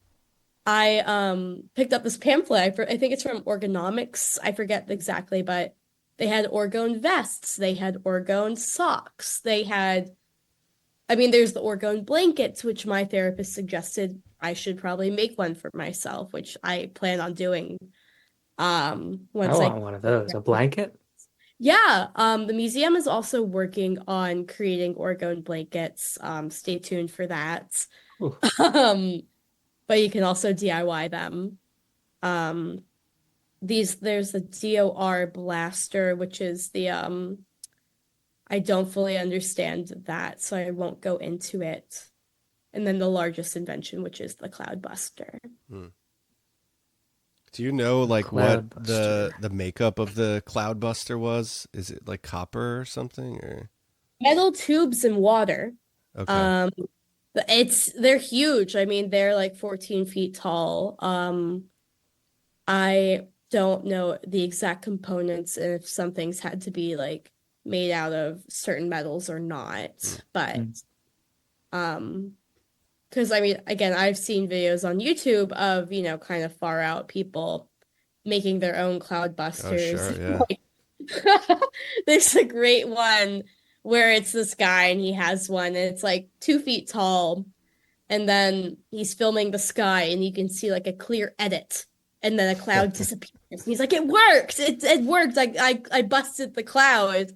C: I picked up this pamphlet. I think it's from Orgonomics. I forget exactly, but They had orgone vests, they had orgone socks, they had, I mean, there's the orgone blankets, which my therapist suggested I should probably make one for myself, which I plan on doing.
B: I
C: Once I
B: want one of those. A blanket?
C: Yeah, the museum is also working on creating orgone blankets. Stay tuned for that.
B: Ooh.
C: Um, but you can also DIY them. Um, there's the DOR blaster, which is the I don't fully understand that, so I won't go into it. And then the largest invention, which is the Cloudbuster.
A: Do you know like what
B: Cloudbuster.
A: the makeup of the Cloudbuster was? Is it like copper or something or
C: Metal tubes and water.
A: okay.
C: Um, they're huge. I mean, they're like 14 feet tall. I don't know the exact components and if some things had to be like made out of certain metals or not. But because I mean, again, I've seen videos on YouTube of, kind of far out people making their own cloud
A: Oh, sure,
C: busters.
A: yeah.
C: There's a great one where it's this guy and he has one and it's like 2 feet tall. And then he's filming the sky and you can see like a clear edit and then a cloud disappears. And he's like, it worked. It worked. I busted the cloud,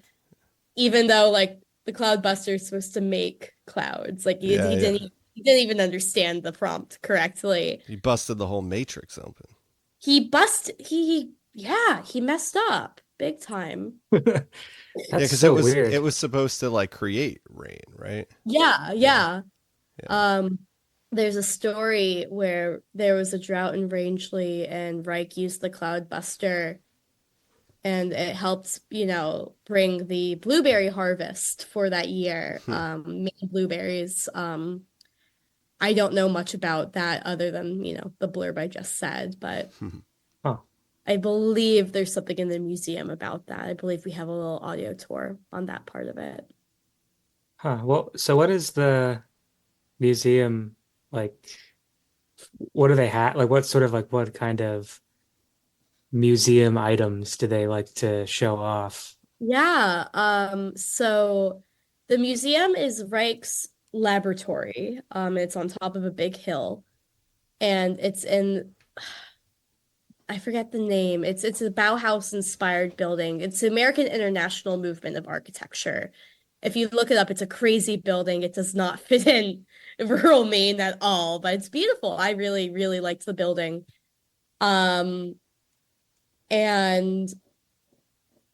C: even though like the cloud buster is supposed to make clouds. Like
A: Yeah,
C: he didn't even understand the prompt correctly.
A: He busted the whole matrix open.
C: He messed up big time.
B: That's
A: Yeah, because
B: so weird.
A: it was supposed to like create rain, right?
C: Yeah.
A: Yeah.
C: There's a story where there was a drought in Rangeley and Reich used the Cloudbuster and it helped, bring the blueberry harvest for that year. Maine blueberries. I don't know much about that other than, the blurb I just said, but
B: Oh,
C: I believe there's something in the museum about that. I believe we have a little audio tour on that part of it.
B: huh. Well, so what is the museum like? What do they have? Like, what kind of museum items do they like to show off?
C: Yeah, so the museum is Reich's laboratory. It's on top of a big hill, and it's in I forget the name. It's a Bauhaus inspired building. It's the American International Movement of Architecture. If you look it up, it's a crazy building. It does not fit in rural Maine at all, but it's beautiful. I really, really liked the building. And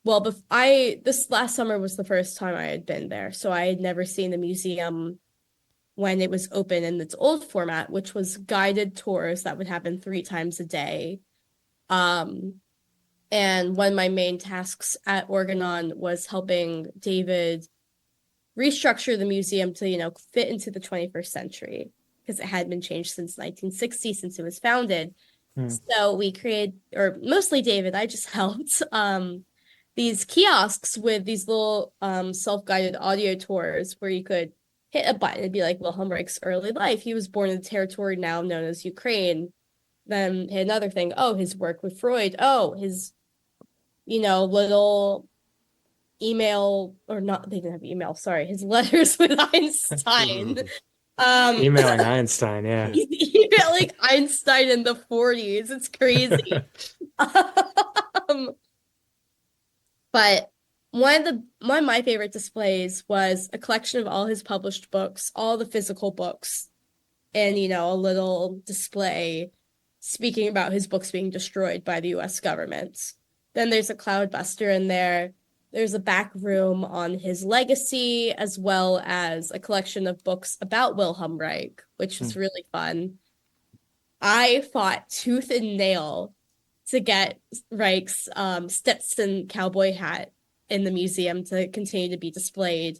C: well, this last summer was the first time I had been there, so I had never seen the museum when it was open in its old format, which was guided tours that would happen 3 times a day. And one of my main tasks at Orgonon was helping David restructure the museum to, fit into the 21st century because it had been changed since 1960, since it was founded. So we created, or mostly David, I just helped, these kiosks with these little self-guided audio tours where you could hit a button and be like Wilhelm Reich's early life. He was born in the territory now known as Ukraine. Then hit another thing. Oh, his work with Freud. Oh, his, little email or not. They didn't have email. Sorry, his letters with Einstein.
B: Emailing Einstein, yeah.
C: He's emailing Einstein in the 40s. It's crazy. But one of my favorite displays was a collection of all his published books, all the physical books, and a little display speaking about his books being destroyed by the US government. Then there's a Cloudbuster in there. There's a back room on his legacy, as well as a collection of books about Wilhelm Reich, which was really fun. I fought tooth and nail to get Reich's Stetson cowboy hat in the museum to continue to be displayed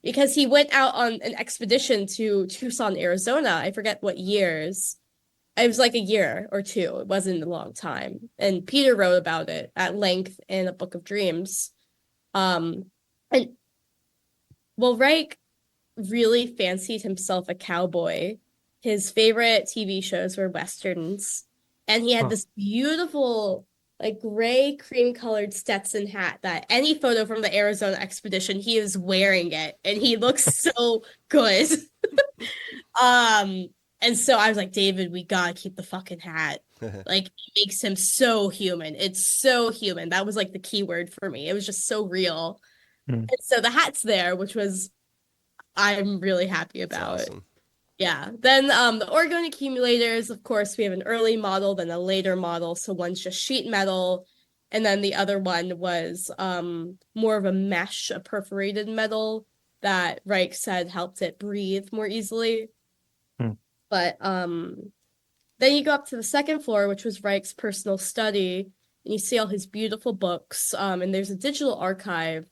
C: because he went out on an expedition to Tucson, Arizona. I forget what years. It was like a year or two. It wasn't a long time. And Peter wrote about it at length in A Book of Dreams. And well, Reich really fancied himself a cowboy. His favorite TV shows were Westerns. And he had this beautiful like gray cream colored Stetson hat that any photo from the Arizona expedition, he is wearing it and he looks so good. And so I was like, David, we gotta keep the fucking hat. Like, it makes him so human. It's so human. That was like the key word for me. It was just so real. And so the hat's there, which was I'm really happy about.
A: That's awesome.
C: Yeah. Then the orgone accumulators, of course, we have an early model, then a later model. So one's just sheet metal, and then the other one was more of a mesh, a perforated metal that Reich said helped it breathe more easily. But then you go up to the second floor, which was Reich's personal study, and you see all his beautiful books. And there's a digital archive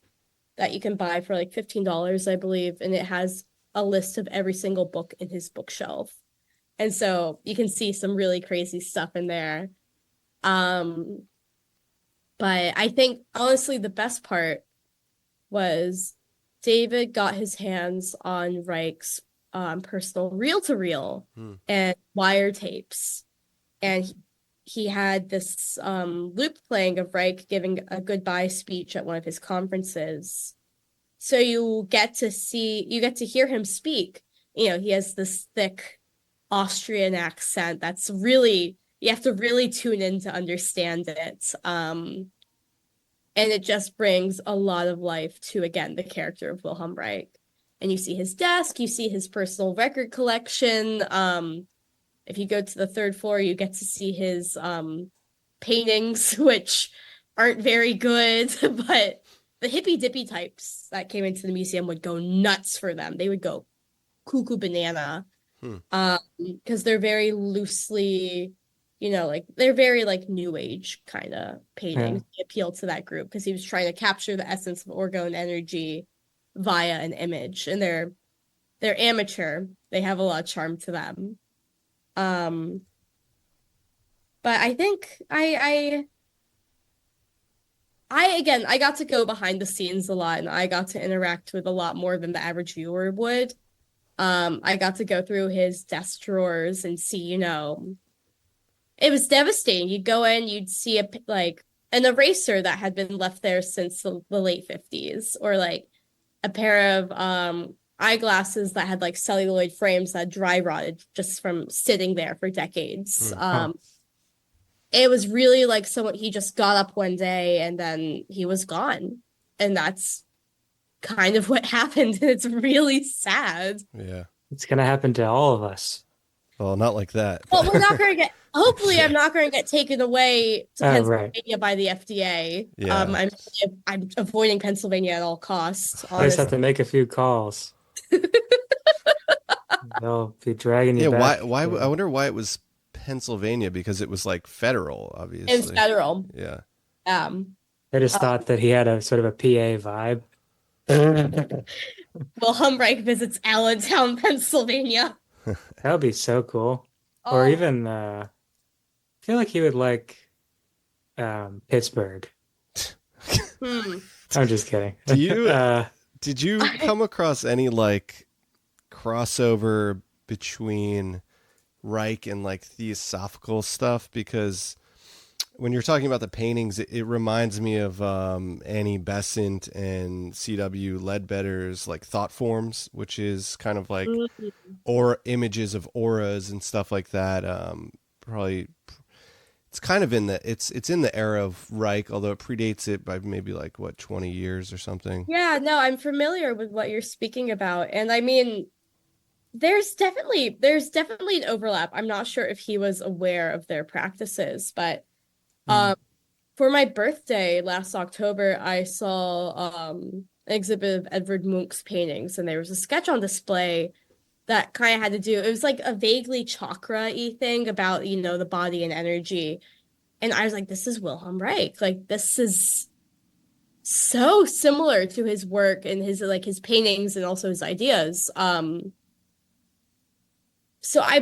C: that you can buy for like $15, I believe, and it has a list of every single book in his bookshelf. And so you can see some really crazy stuff in there. But I think, honestly, the best part was David got his hands on Reich's personal reel-to-reel and wiretapes. And he had this loop playing of Reich giving a goodbye speech at one of his conferences. So you get to hear him speak. You know, he has this thick Austrian accent that's really, you have to really tune in to understand it. And it just brings a lot of life to, again, the character of Wilhelm Reich. And you see his desk, you see his personal record collection. If you go to the third floor, you get to see his paintings, which aren't very good, but the hippy-dippy types that came into the museum would go nuts for them. They would go cuckoo banana because they're very loosely, you know, like they're very like new age kind of paintings. He appealed to that group because he was trying to capture the essence of orgone energy via an image, and they're amateur. They have a lot of charm to them. But I think I got to go behind the scenes a lot, and I got to interact with a lot more than the average viewer would. I got to go through his desk drawers and see, you know, it was devastating. You'd go in, you'd see an eraser that had been left there since the late 50s, or like a pair of eyeglasses that had like celluloid frames that dry rotted just from sitting there for decades. It was really like he just got up one day and then he was gone. And that's kind of what happened. It's really sad.
A: Yeah.
B: It's going to happen to all of us.
A: Well, not like that.
C: Well, we're not going to get, hopefully I'm not going to get taken away to Pennsylvania by the FDA.
A: Yeah.
C: I'm avoiding Pennsylvania at all costs.
B: I just have to make a few calls. They'll be dragging you back.
A: Why? I wonder why it was Pennsylvania, because it was like federal, obviously.
C: It's federal.
A: Yeah.
B: I just thought that he had a sort of a PA vibe.
C: Wilhelm Reich visits Allentown, Pennsylvania.
B: That would be so cool. Or even, I feel like he would like Pittsburgh. I'm just kidding.
A: Did you come across any like crossover between Reich and like theosophical stuff? Because when you're talking about the paintings, it reminds me of Annie Besant and C.W. Ledbetter's like thought forms, which is kind of like images of auras and stuff like that. Probably it's kind of in the era of Reich, although it predates it by maybe like 20 years or something.
C: Yeah, no, I'm familiar with what you're speaking about. And I mean, there's definitely an overlap. I'm not sure if he was aware of their practices, but for my birthday last October, I saw an exhibit of Edvard Munch's paintings, and there was a sketch on display that kind of had to do, it was like a vaguely chakra-y thing about, you know, the body and energy. And I was like, this is Wilhelm Reich. Like, this is so similar to his work and his paintings and also his ideas. So I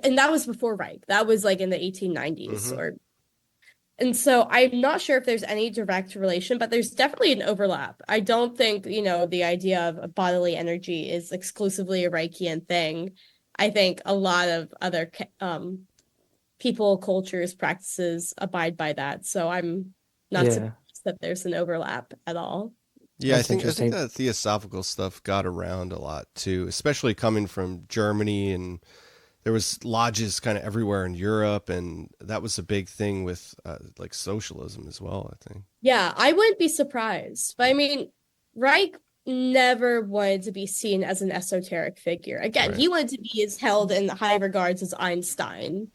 C: and that was before Reich. That was like in the 1890s and so I'm not sure if there's any direct relation, but there's definitely an overlap. I don't think, you know, the idea of bodily energy is exclusively a Reichian thing. I think a lot of other people, cultures, practices abide by that. So I'm not
B: Yeah.
C: surprised that there's an overlap at all.
A: Yeah,
B: That's
A: I think
B: interesting.
A: that theosophical stuff got around a lot too, especially coming from Germany, and there was lodges kind of everywhere in Europe, and that was a big thing with like socialism as well, I think.
C: Yeah, I wouldn't be surprised. But I mean, Reich never wanted to be seen as an esoteric figure. Again,
A: Right.
C: he wanted to be as held in high regards as Einstein.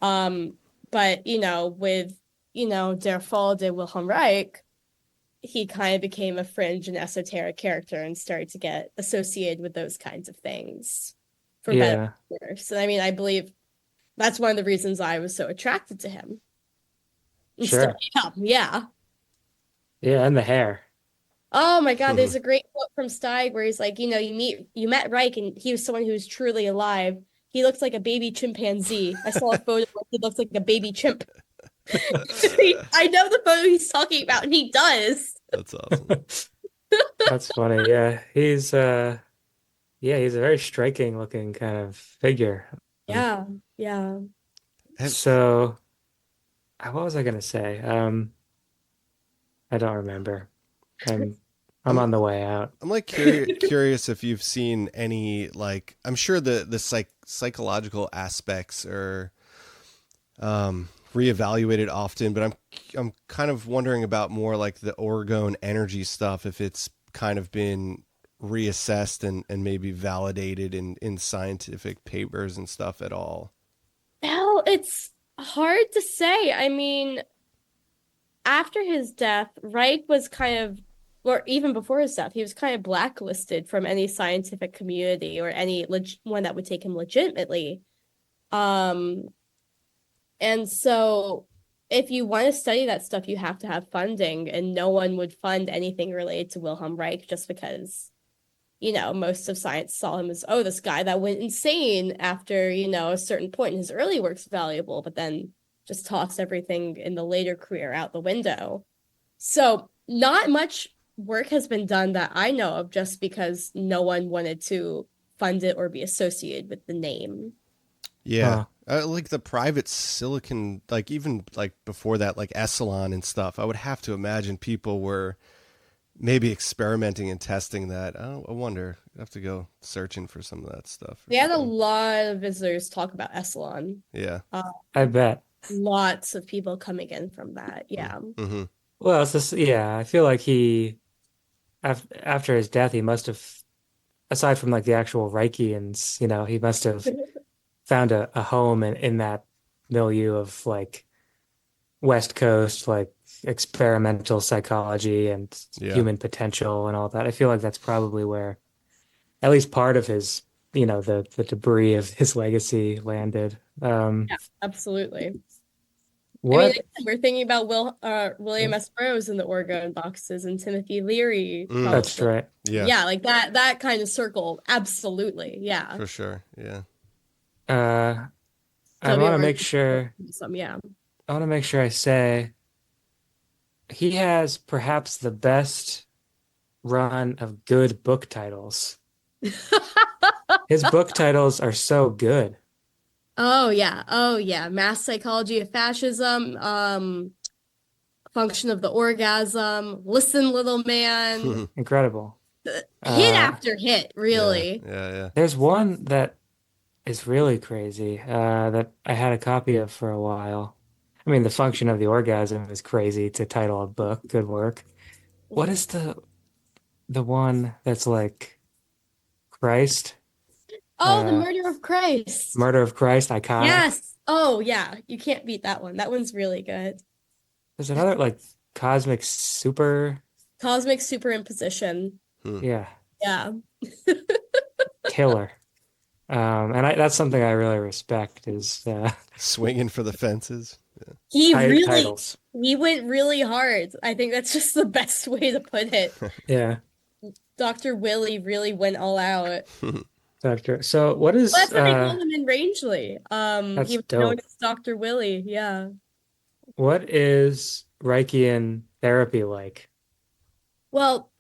C: Um, but with Der Fall de Wilhelm Reich, he kind of became a fringe and esoteric character and started to get associated with those kinds of things for better
B: Yeah.
C: or worse. And I mean, I believe that's one of the reasons I was so attracted to him. And
B: Sure.
C: still am, yeah.
B: Yeah, and the hair.
C: Oh my God, there's a great quote from Steig where he's like, you met Reich and he was someone who was truly alive. He looks like a baby chimpanzee. I saw a photo where he looks like a baby chimp. I know the photo he's talking about, and he does.
A: That's awesome.
B: That's funny. Yeah. He's a very striking looking kind of figure.
C: Yeah, yeah.
B: So what was I gonna say? I don't remember. I'm on the way out.
A: I'm like curious if you've seen any, like, I'm sure the psychological aspects are reevaluated often, but I'm kind of wondering about more like the orgone energy stuff, if it's kind of been reassessed and maybe validated in scientific papers and stuff at all.
C: Well, it's hard to say. I mean, after his death, Reich was kind of, or even before his death, he was kind of blacklisted from any scientific community or any one that would take him legitimately. And so if you want to study that stuff, you have to have funding, and no one would fund anything related to Wilhelm Reich just because, most of science saw him as, oh, this guy that went insane after, a certain point in his early work's valuable, but then just tossed everything in the later career out the window. So not much work has been done that I know of, just because no one wanted to fund it or be associated with the name.
A: Yeah. Like the private silicon, like even like before that, like Essilon and stuff, I would have to imagine people were maybe experimenting and testing that. I wonder. I have to go searching for some of that stuff.
C: We had a lot of visitors talk about Essilon.
A: Yeah.
B: I bet.
C: Lots of people coming in from that. Yeah.
A: Mm-hmm.
B: Well, it's just, yeah, I feel like after his death, he must have, aside from like the actual Reichians, he must have found a home in that milieu of like West Coast, like experimental psychology and human potential and all that. I feel like that's probably where at least part of his, the debris of his legacy landed.
C: Yeah, absolutely.
B: What?
C: I mean, we're thinking about William S. Burroughs in the Orgone boxes and Timothy Leary.
B: That's right.
A: Yeah.
C: Yeah, like that kind of circle. Absolutely. Yeah.
A: For sure. Yeah.
B: I want to make sure.
C: Yeah.
B: I want to make sure I say he has perhaps the best run of good book titles. His book titles are so good.
C: Oh yeah. Mass Psychology of Fascism, Function of the Orgasm, Listen Little Man.
B: Incredible.
C: Hit after hit, really.
A: Yeah.
B: There's one that is really crazy that I had a copy of for a while. I mean, The Function of the Orgasm is crazy to title a book. Good work. What is the one that's like Christ?
C: Oh, The Murder of Christ.
B: Murder of Christ, iconic.
C: Yes. Oh, yeah. You can't beat that one. That one's really good.
B: There's another like Cosmic
C: Superimposition.
B: Yeah.
C: Yeah.
B: Killer. And that's something I really respect is
A: swinging for the fences.
C: Yeah.
B: Titles.
C: He went really hard. I think that's just the best way to put it.
B: Yeah.
C: Dr. Willie really went all out.
B: So what is
C: that's what they called him in Rangeley.
B: That's
C: he was
B: dope.
C: known as Dr. Willie. Yeah.
B: What is Reichian therapy like?
C: Well,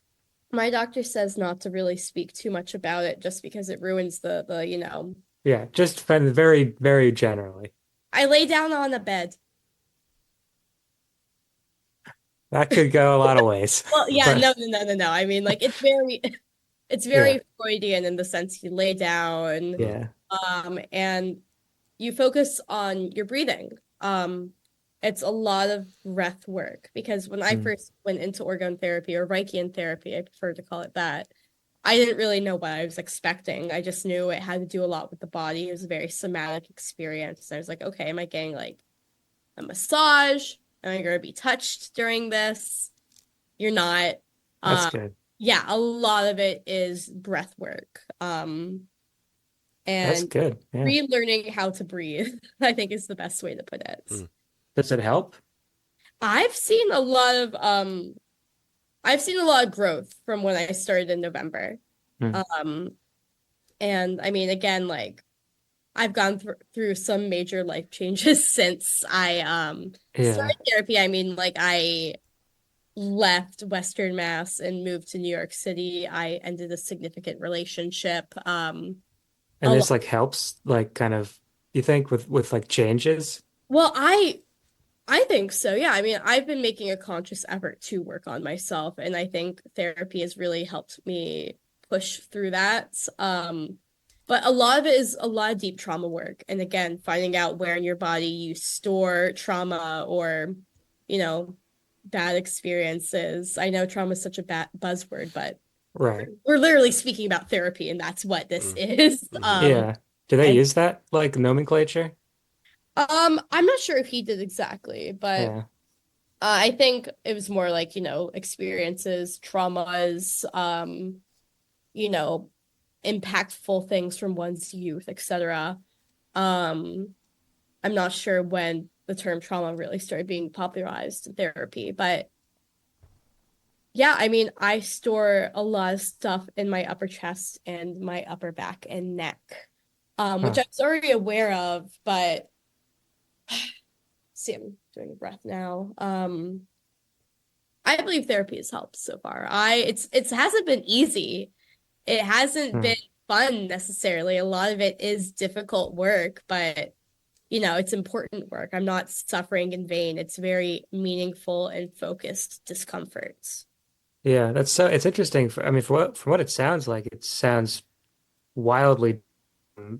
C: my doctor says not to really speak too much about it just because it ruins the
B: Yeah, just very, very generally.
C: I lay down on a bed.
B: That could go a lot of ways.
C: Well, yeah,
B: But
C: no. I mean, like it's
B: yeah,
C: very Freudian in the sense you lay down,
B: yeah.
C: and you focus on your breathing. It's a lot of breath work because when I
B: Mm.
C: first went into orgone therapy or Reichian therapy, I prefer to call it that. I didn't really know what I was expecting. I just knew it had to do a lot with the body. It was a very somatic experience. I was like, okay, am I getting like a massage? Am I going to be touched during this? You're not.
B: That's
C: Uh,
B: good.
C: yeah, a lot of it is breath work.
B: That's
C: And
B: good. Yeah.
C: relearning how to breathe, I think is the best way to put it.
B: Does it help?
C: I've seen a lot of I've seen a lot of growth from when I started in November.
B: Mm.
C: And I mean, again, like I've gone through some major life changes since I
B: Yeah.
C: started therapy. I mean, like I left Western Mass and moved to New York City. I ended a significant relationship.
B: And
C: A
B: this
C: lot.
B: like helps like kind of you think with like changes?
C: Well, I think so. Yeah. I mean, I've been making a conscious effort to work on myself, and I think therapy has really helped me push through that. But a lot of it is a lot of deep trauma work. And again, finding out where in your body you store trauma or, you know, bad experiences. I know trauma is such a bad buzzword, but
B: Right.
C: we're literally speaking about therapy, and that's what this is.
B: Yeah. Do they
C: And
B: use that like nomenclature?
C: I'm not sure if he did exactly, but
B: Yeah.
C: I think it was more like, experiences, traumas, you know, impactful things from one's youth, etc. Um, I'm not sure when the term trauma really started being popularized in therapy, but yeah, I mean, I store a lot of stuff in my upper chest and my upper back and neck, which
B: Huh.
C: I was already aware of, but see, I'm doing a breath now. I believe therapy has helped so far. It hasn't been easy. It hasn't
B: Hmm.
C: been fun necessarily. A lot of it is difficult work, but it's important work. I'm not suffering in vain. It's very meaningful and focused discomforts.
B: Yeah, that's so it's interesting I mean from what it sounds like, it sounds wildly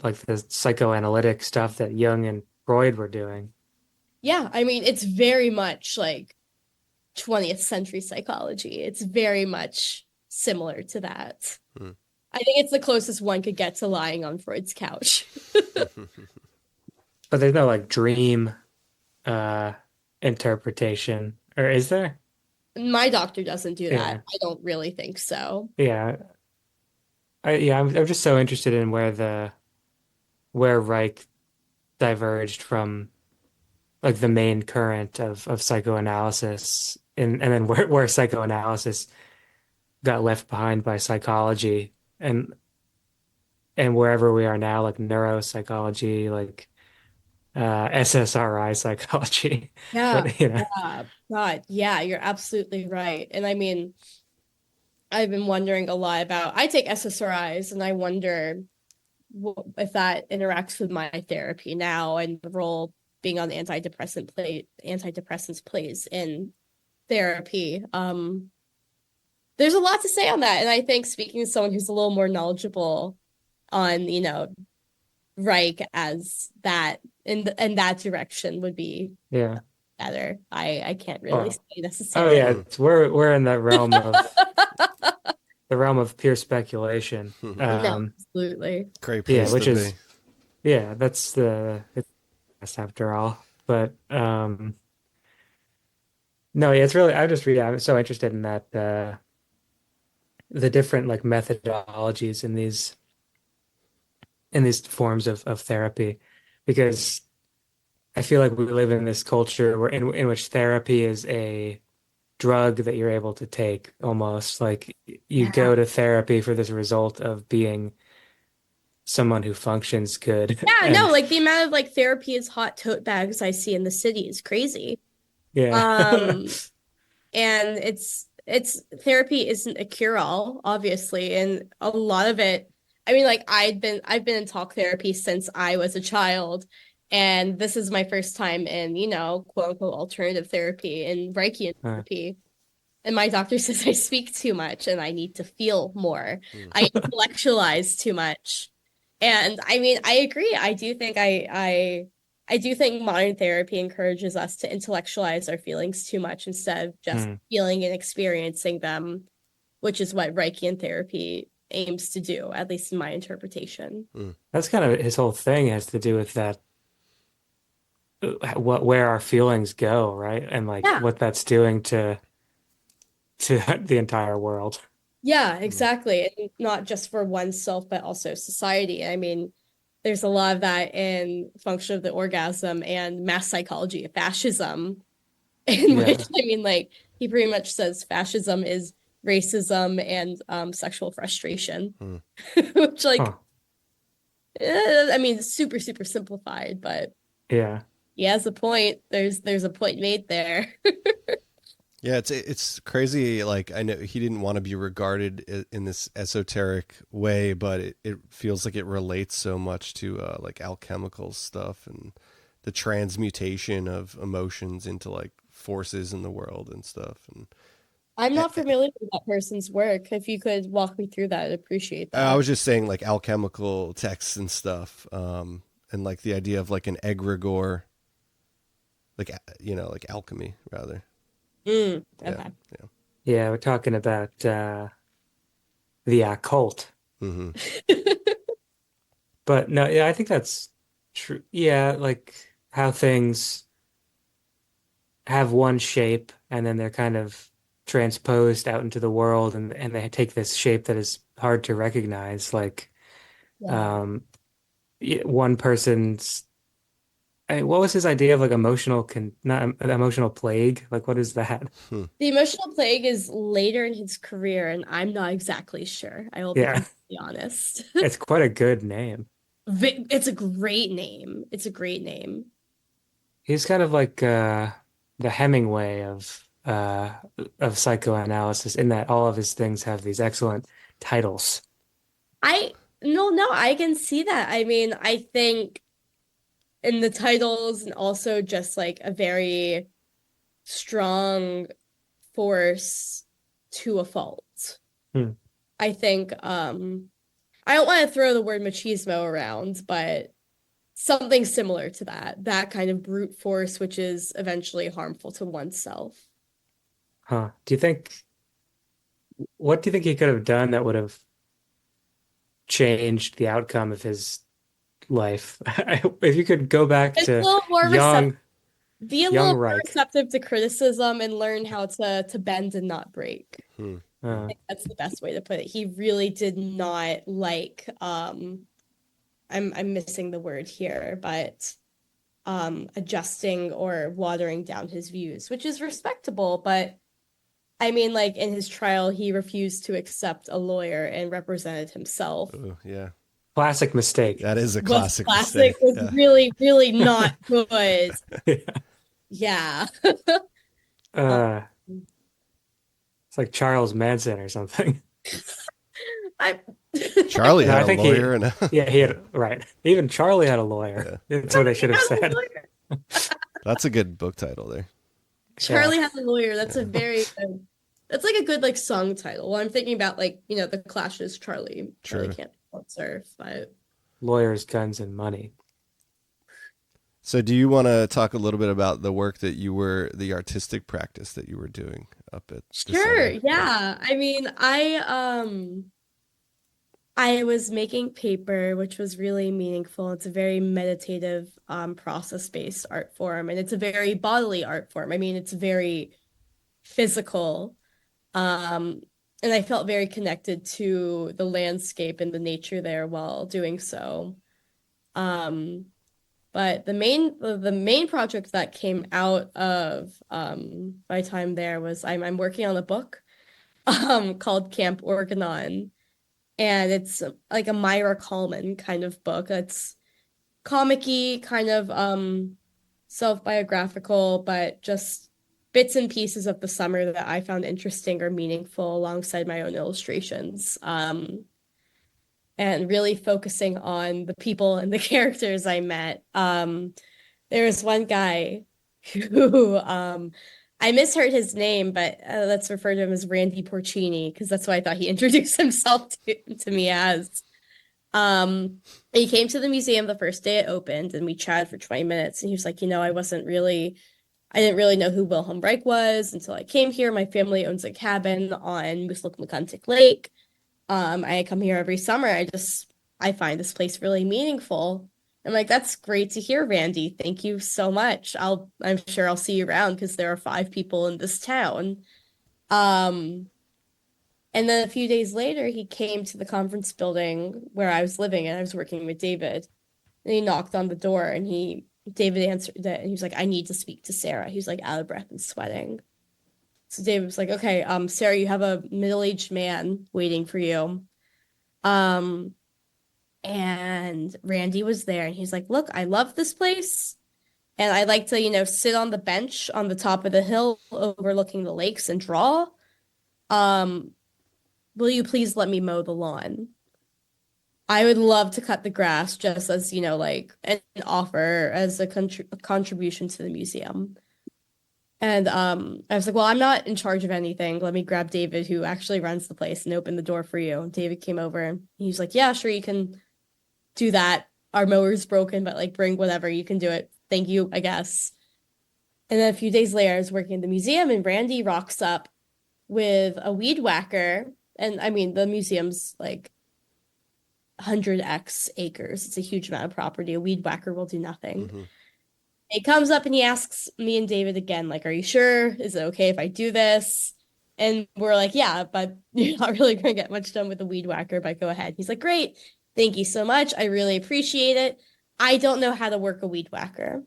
B: like the psychoanalytic stuff that Jung and Freud were doing.
C: Yeah, I mean, it's very much like 20th century psychology. It's very much similar to that.
A: Mm.
C: I think it's the closest one could get to lying on Freud's couch.
B: But there's no like dream uh interpretation, or is there?
C: My doctor doesn't do that.
B: Yeah.
C: I don't really think so.
B: Yeah. I'm just so interested in where Reich diverged from like the main current of psychoanalysis and then where psychoanalysis got left behind by psychology and wherever we are now, like neuropsychology, like SSRI psychology.
C: Yeah,
B: But you know,
C: yeah, God, yeah, you're absolutely right. And I mean, I've been wondering a lot about, I take SSRIs and I wonder if that interacts with my therapy now and the role being on the antidepressants plays in therapy. There's a lot to say on that. And I think speaking to someone who's a little more knowledgeable on, Reich as that in that direction would be
B: yeah.
C: better. I can't really
B: Oh,
C: say
B: oh
C: necessarily.
B: yeah, we're in the realm of pure speculation.
C: No, absolutely.
A: Great
B: Yeah,
A: place
B: which
A: to
B: is
A: be.
B: yeah, it's after all. But no, yeah, it's really I'm so interested in that the different like methodologies in these forms of therapy because I feel like we live in this culture where in which therapy is a drug that you're able to take almost like you
C: Yeah.
B: go to therapy for this result of being someone who functions good
C: Yeah, no,
B: and
C: like the amount of like therapy is hot tote bags I see in the city is crazy.
B: yeah.
C: Um, and it's therapy isn't a cure-all, obviously, and a lot of it, I mean, like I've been in talk therapy since I was a child, And this is my first time in, quote unquote alternative therapy and Reichian therapy. And my doctor says I speak too much and I need to feel more. I intellectualize too much. And I mean, I agree. I do think I do think modern therapy encourages us to intellectualize our feelings too much instead of just feeling and experiencing them, which is what Reichian therapy aims to do, at least in my interpretation.
B: That's kind of his whole thing, has to do with that, where our feelings go, right? And like what that's doing to the entire world.
C: Yeah, exactly. And not just for oneself, but also society. I mean, there's a lot of that in Function of the Orgasm and Mass Psychology of Fascism, in which, I mean, like, he pretty much says fascism is racism and sexual frustration, which, like, I mean, super, super simplified, but he has a point. There's a point made there.
A: Yeah, it's crazy. Like, I know he didn't want to be regarded in this esoteric way, but it feels like it relates so much to like alchemical stuff and the transmutation of emotions into like forces in the world and stuff. And
C: I'm not familiar with that person's work. If you could walk me through that, I'd appreciate that.
A: I was just saying like alchemical texts and stuff, and like the idea of like an egregore, like like alchemy rather.
C: Okay.
B: Yeah, we're talking about the occult. But no, yeah, I think that's true. Yeah, like how things have one shape and then they're kind of transposed out into the world, and they take this shape that is hard to recognize. Like one person's, what was his idea of like not emotional plague? Like, what is that?
C: The emotional plague is later in his career, and I'm not exactly sure. I will be completely honest.
B: It's quite a good name.
C: It's a great name. It's a great name.
B: He's kind of like the Hemingway of psychoanalysis, in that all of his things have these excellent titles.
C: No, I can see that. I mean, I think in the titles, and also just like a very strong force to a fault. I think I don't want to throw the word machismo around, but something similar to that kind of brute force, which is eventually harmful to oneself.
B: What do you think he could have done that would have changed the outcome of his life? If you could go back to
C: be a little more receptive to criticism and learn how to bend and not break. I think that's the best way to put it. He really did not like I'm missing the word here, but adjusting or watering down his views, which is respectable, but I mean, like, in his trial, he refused to accept a lawyer and represented himself.
A: Ooh, yeah.
B: Classic mistake.
A: That is a classic
C: mistake. Was really, really not good. Yeah.
B: It's like Charles Manson or something.
A: Charlie had a lawyer.
B: He had, right. Even Charlie had a lawyer. Yeah. That's what I should have said.
A: That's a good book title there.
C: Charlie had a lawyer. That's a very good. That's like a good like song title. Well, I'm thinking about like the Clash's Charlie.
A: Sure.
C: Charlie can't surf, but
B: lawyers, guns, and money.
C: So,
B: do
A: you want to talk a little bit about the work that the artistic practice that you were doing up at?
C: Sure. Yeah. I mean, I was making paper, which was really meaningful. It's a very meditative, process-based art form, and it's a very bodily art form. I mean, it's very physical, and I felt very connected to the landscape and the nature there while doing so. But the main project that came out of my time there was I'm working on a book called Camp Orgonon. And it's like a Myra Coleman kind of book. It's comic-y, kind of self-biographical, but just bits and pieces of the summer that I found interesting or meaningful alongside my own illustrations. And really focusing on the people and the characters I met. There was one guy who I misheard his name, but let's refer to him as Randy Porcini because that's what I thought he introduced himself to me as. He came to the museum the first day it opened and we chatted for 20 minutes and he was like, I didn't really know who Wilhelm Reich was until I came here. My family owns a cabin on Moosilauke Lake. I come here every summer. I find this place really meaningful. I'm like, that's great to hear, Randy. Thank you so much. I'm sure I'll see you around because there are 5 people in this town. And then a few days later, he came to the conference building where I was living and I was working with David. And he knocked on the door and David answered it and he was like, I need to speak to Sarah. He was like out of breath and sweating. So David was like, okay, Sarah, you have a middle-aged man waiting for you. And Randy was there and he's like, look, I love this place. And I like to, sit on the bench on the top of the hill overlooking the lakes and draw. Will you please let me mow the lawn? I would love to cut the grass just as, like an offer as a contribution to the museum. And I was like, well, I'm not in charge of anything. Let me grab David, who actually runs the place, and open the door for you. And David came over and he was like, yeah, sure, you can do that. Our mower's broken, but like bring whatever, you can do it. Thank you, I guess. And then a few days later, I was working in the museum and Randy rocks up with a weed whacker. And I mean, the museum's like 100x acres. It's a huge amount of property. A weed whacker will do nothing. Mm-hmm. He comes up and he asks me and David again, like, are you sure? Is it okay if I do this? And we're like, yeah, but you're not really going to get much done with the weed whacker, but go ahead. He's like, great. Thank you so much. I really appreciate it. I don't know how to work a weed whacker.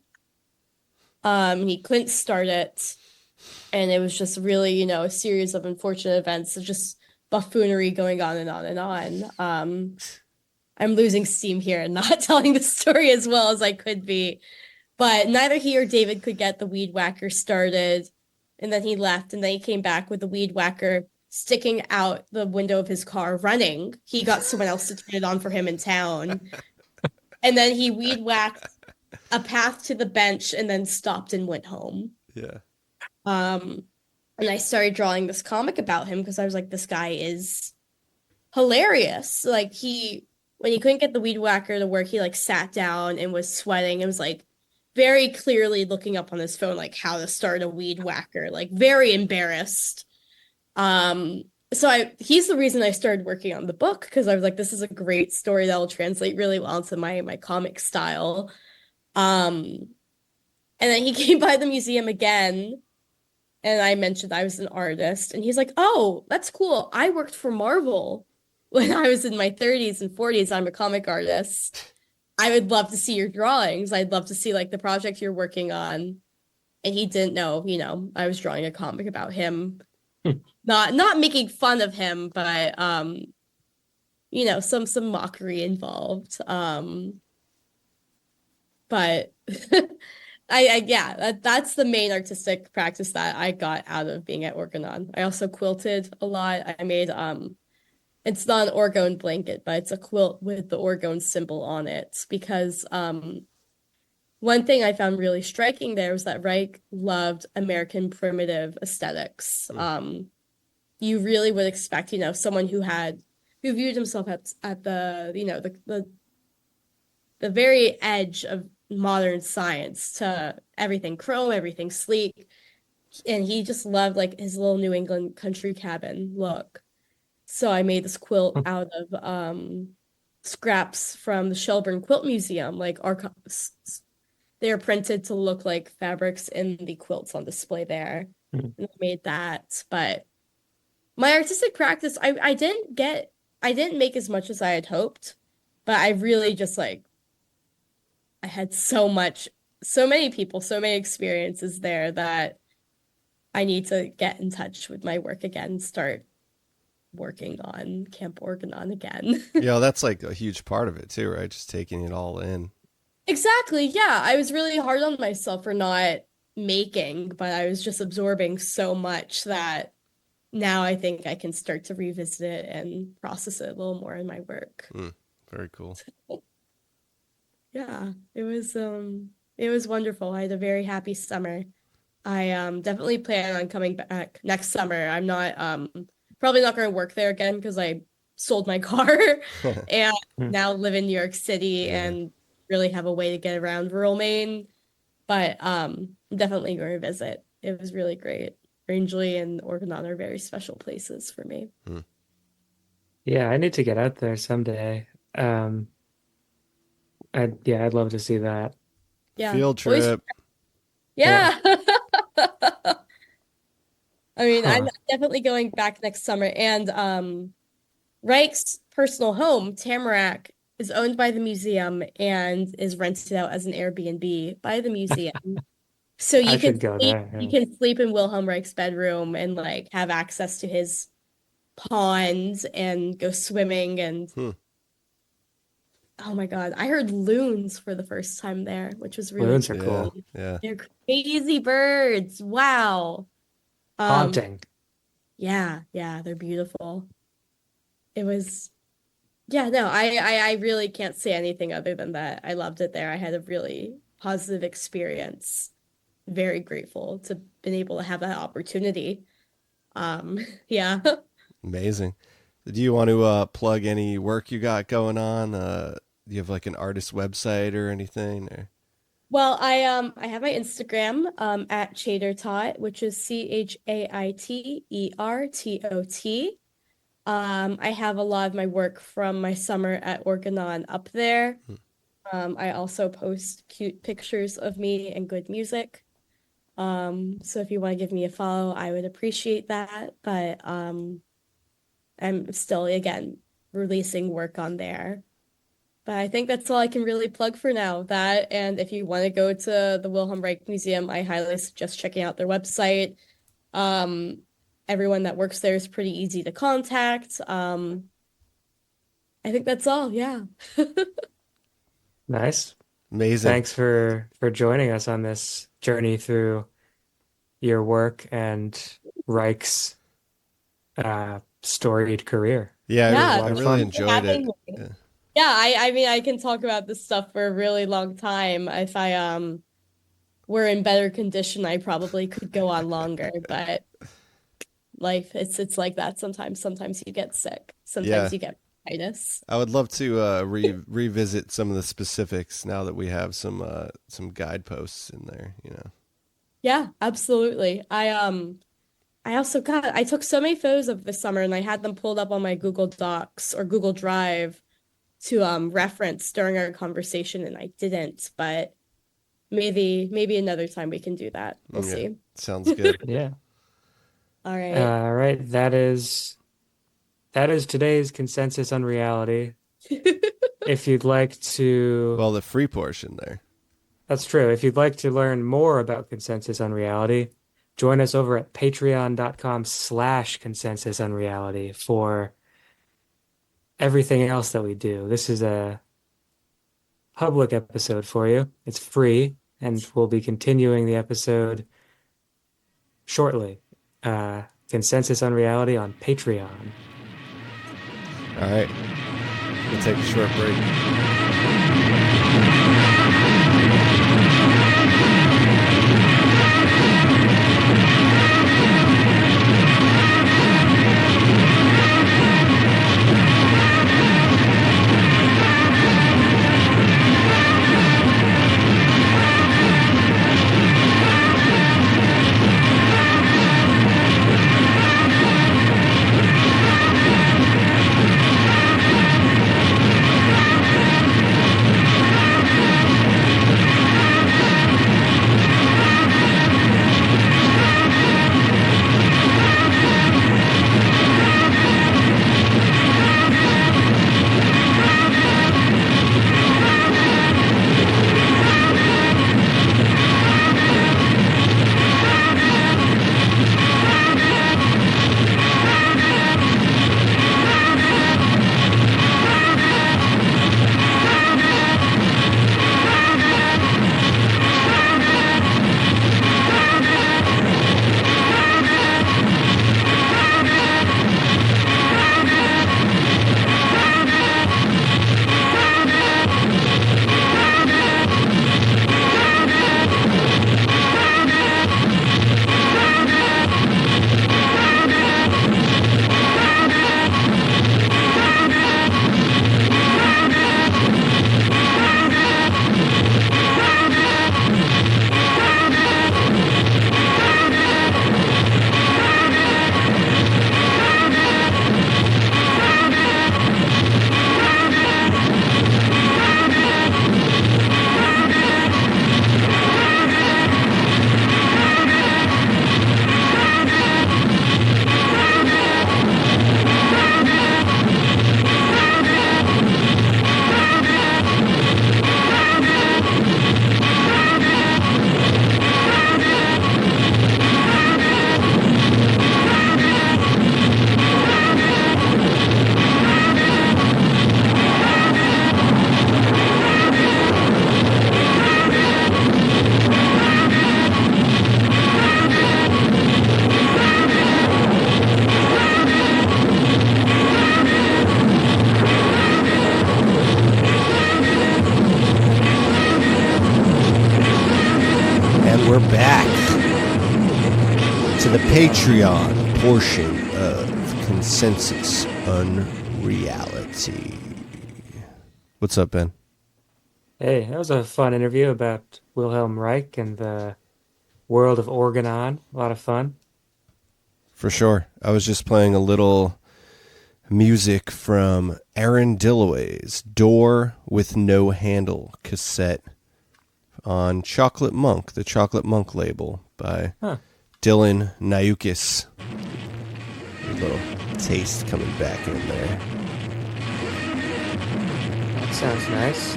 C: He couldn't start it. And it was just really, a series of unfortunate events of just buffoonery going on and on and on. I'm losing steam here and not telling the story as well as I could be. But neither he or David could get the weed whacker started. And then he left and then he came back with the weed whacker sticking out the window of his car running. He got someone else to turn it on for him in town. And then he weed whacked a path to the bench and then stopped and went home.
A: Yeah.
C: And I started drawing this comic about him because I was like, this guy is hilarious. Like when he couldn't get the weed whacker to work, he like sat down and was sweating. It was like very clearly looking up on his phone, like how to start a weed whacker, like very embarrassed. So he's the reason I started working on the book because I was like, this is a great story that will translate really well into my comic style. And then he came by the museum again and I mentioned I was an artist and he's like, oh, that's cool. I worked for Marvel when I was in my 30s and 40s. I'm a comic artist. I would love to see your drawings. I'd love to see like the project you're working on. And he didn't know, I was drawing a comic about him. Not making fun of him, but some mockery involved. But that's the main artistic practice that I got out of being at Orgonon. I also quilted a lot. I made it's not an orgone blanket, but it's a quilt with the orgone symbol on it because one thing I found really striking there was that Reich loved American primitive aesthetics. You really would expect, someone who viewed himself at the very edge of modern science to everything chrome, everything sleek. And he just loved like his little New England country cabin look. So I made this quilt out of scraps from the Shelburne Quilt Museum, like they're printed to look like fabrics in the quilts on display there. And I made that. But my artistic practice, I didn't make as much as I had hoped, but I really just I had so many people, so many experiences there that I need to get in touch with my work again, start working on Camp Orgonon again.
A: Yeah, that's like a huge part of it too, right? Just taking it all in.
C: Exactly. Yeah. I was really hard on myself for not making, but I was just absorbing so much that now I think I can start to revisit it and process it a little more in my work.
A: Very cool.
C: Yeah, it was It was wonderful. I had a very happy summer. I definitely plan on coming back next summer. I'm not probably not going to work there again because I sold my car and
B: Hmm.
C: now live in New York City
A: Yeah.
C: and really have a way to get around rural Maine. But I'm definitely going to visit. It was really great. Rangeley and Orgonon are very special places for me.
A: Hmm.
B: Yeah, I need to get out there someday. Um, I'd love to see that.
C: Yeah.
A: Field
C: Always,
A: trip.
B: Yeah.
C: yeah. I mean, I'm
B: Huh.
C: definitely going back next summer. And Reich's personal home, Tamarack, is owned by the museum and is rented out as an Airbnb by the museum. So
B: I should go there.
C: you
B: Yeah.
C: can sleep in Wilhelm Reich's bedroom and like have access to his pond and go swimming and
A: Hmm.
C: oh my God, I heard loons for the first time there, which was really
B: Loons are
A: Yeah.
B: cool.
C: cool.
A: Yeah.
C: They're crazy birds. Wow. Um,
B: Haunting.
C: yeah, they're beautiful. It was Yeah, no, I really can't say anything other than that. I loved it there. I had a really positive experience. Very grateful to been able to have that opportunity. Yeah.
A: Amazing. Do you want to plug any work you got going on? Do you have like an artist website or anything? Or
C: Well, I have my Instagram at Chaitertot, which is ChaiterTot. I have a lot of my work from my summer at Orgonon up there. I also post cute pictures of me and good music. So if you want to give me a follow, I would appreciate that. But I'm still, again, releasing work on there. But I think that's all I can really plug for now. That, and if you want to go to the Wilhelm Reich Museum, I highly suggest checking out their website. Um, Everyone that works there is pretty easy to contact. I think that's all. Yeah.
B: Nice.
A: amazing.
B: Thanks for joining us on this journey through your work and Reich's storied career.
A: Yeah,
C: Yeah.
B: A lot
A: I
B: of
A: really
B: fun.
A: enjoyed it.
C: Having me.
A: Yeah.
C: Yeah, I mean I can talk about this stuff for a really long time. If I were in better condition, I probably could go on longer, but life it's like that sometimes. Sometimes you get sick.
A: Yeah.
C: Sometimes you get bronchitis.
A: I would love to revisit some of the specifics now that we have some guideposts in there, you know.
C: Yeah, absolutely. I took so many photos of this summer and I had them pulled up on my Google Docs or Google Drive to reference during our conversation and I didn't, but maybe another time we can do that. We'll
A: Yeah.
C: see.
A: Sounds good.
B: Yeah.
C: All right.
B: All right. That is today's consensus on reality. If you'd like to,
A: Well, the free portion there.
B: that's true. If you'd like to learn more about consensus on reality, join us over at patreon.com/consensus on reality for everything else that we do. This is a public episode for you. It's free, and we'll be continuing the episode shortly. Consensus on reality on Patreon.
A: All right. We'll take a short break. to the Patreon portion of Consensus Unreality. What's up, Ben?
B: Hey, that was a fun interview about Wilhelm Reich and the world of Orgonon. A lot of fun.
A: For sure. I was just playing a little music from Aaron Dillaway's Door with No Handle cassette on Chocolate Monk, the Chocolate Monk label by Dylan Niukis. A little taste coming back in there.
B: That sounds nice.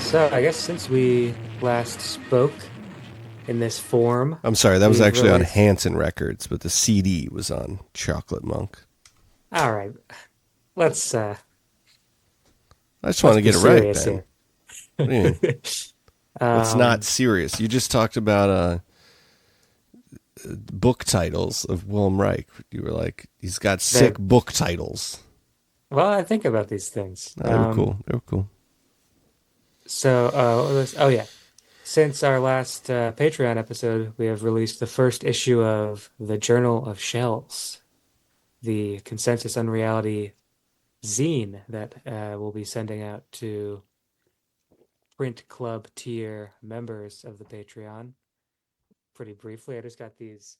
B: So I guess since we last spoke in this form...
A: I'm sorry, that was actually on Hanson Records, but the CD was on Chocolate Monk.
B: All right. Let's...
A: I just want to get it right, Ben. What do you mean? It's not serious. You just talked about book titles of Wilhelm Reich. You were like, he's got sick book titles.
B: Well, I think about these things.
A: No, they were cool. They were cool.
B: So, since our last Patreon episode, we have released the first issue of the Journal of Shells, the Consensus Unreality zine that we'll be sending out to Print Club tier members of the Patreon. Pretty briefly, I just got these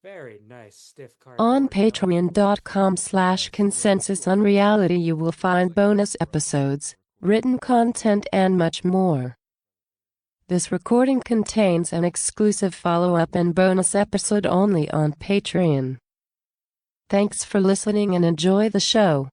B: very nice stiff cards.
D: On patreon.com/consensusunreality you will find bonus episodes, written content, and much more. This recording contains an exclusive follow-up and bonus episode only on Patreon. Thanks for listening and enjoy the show.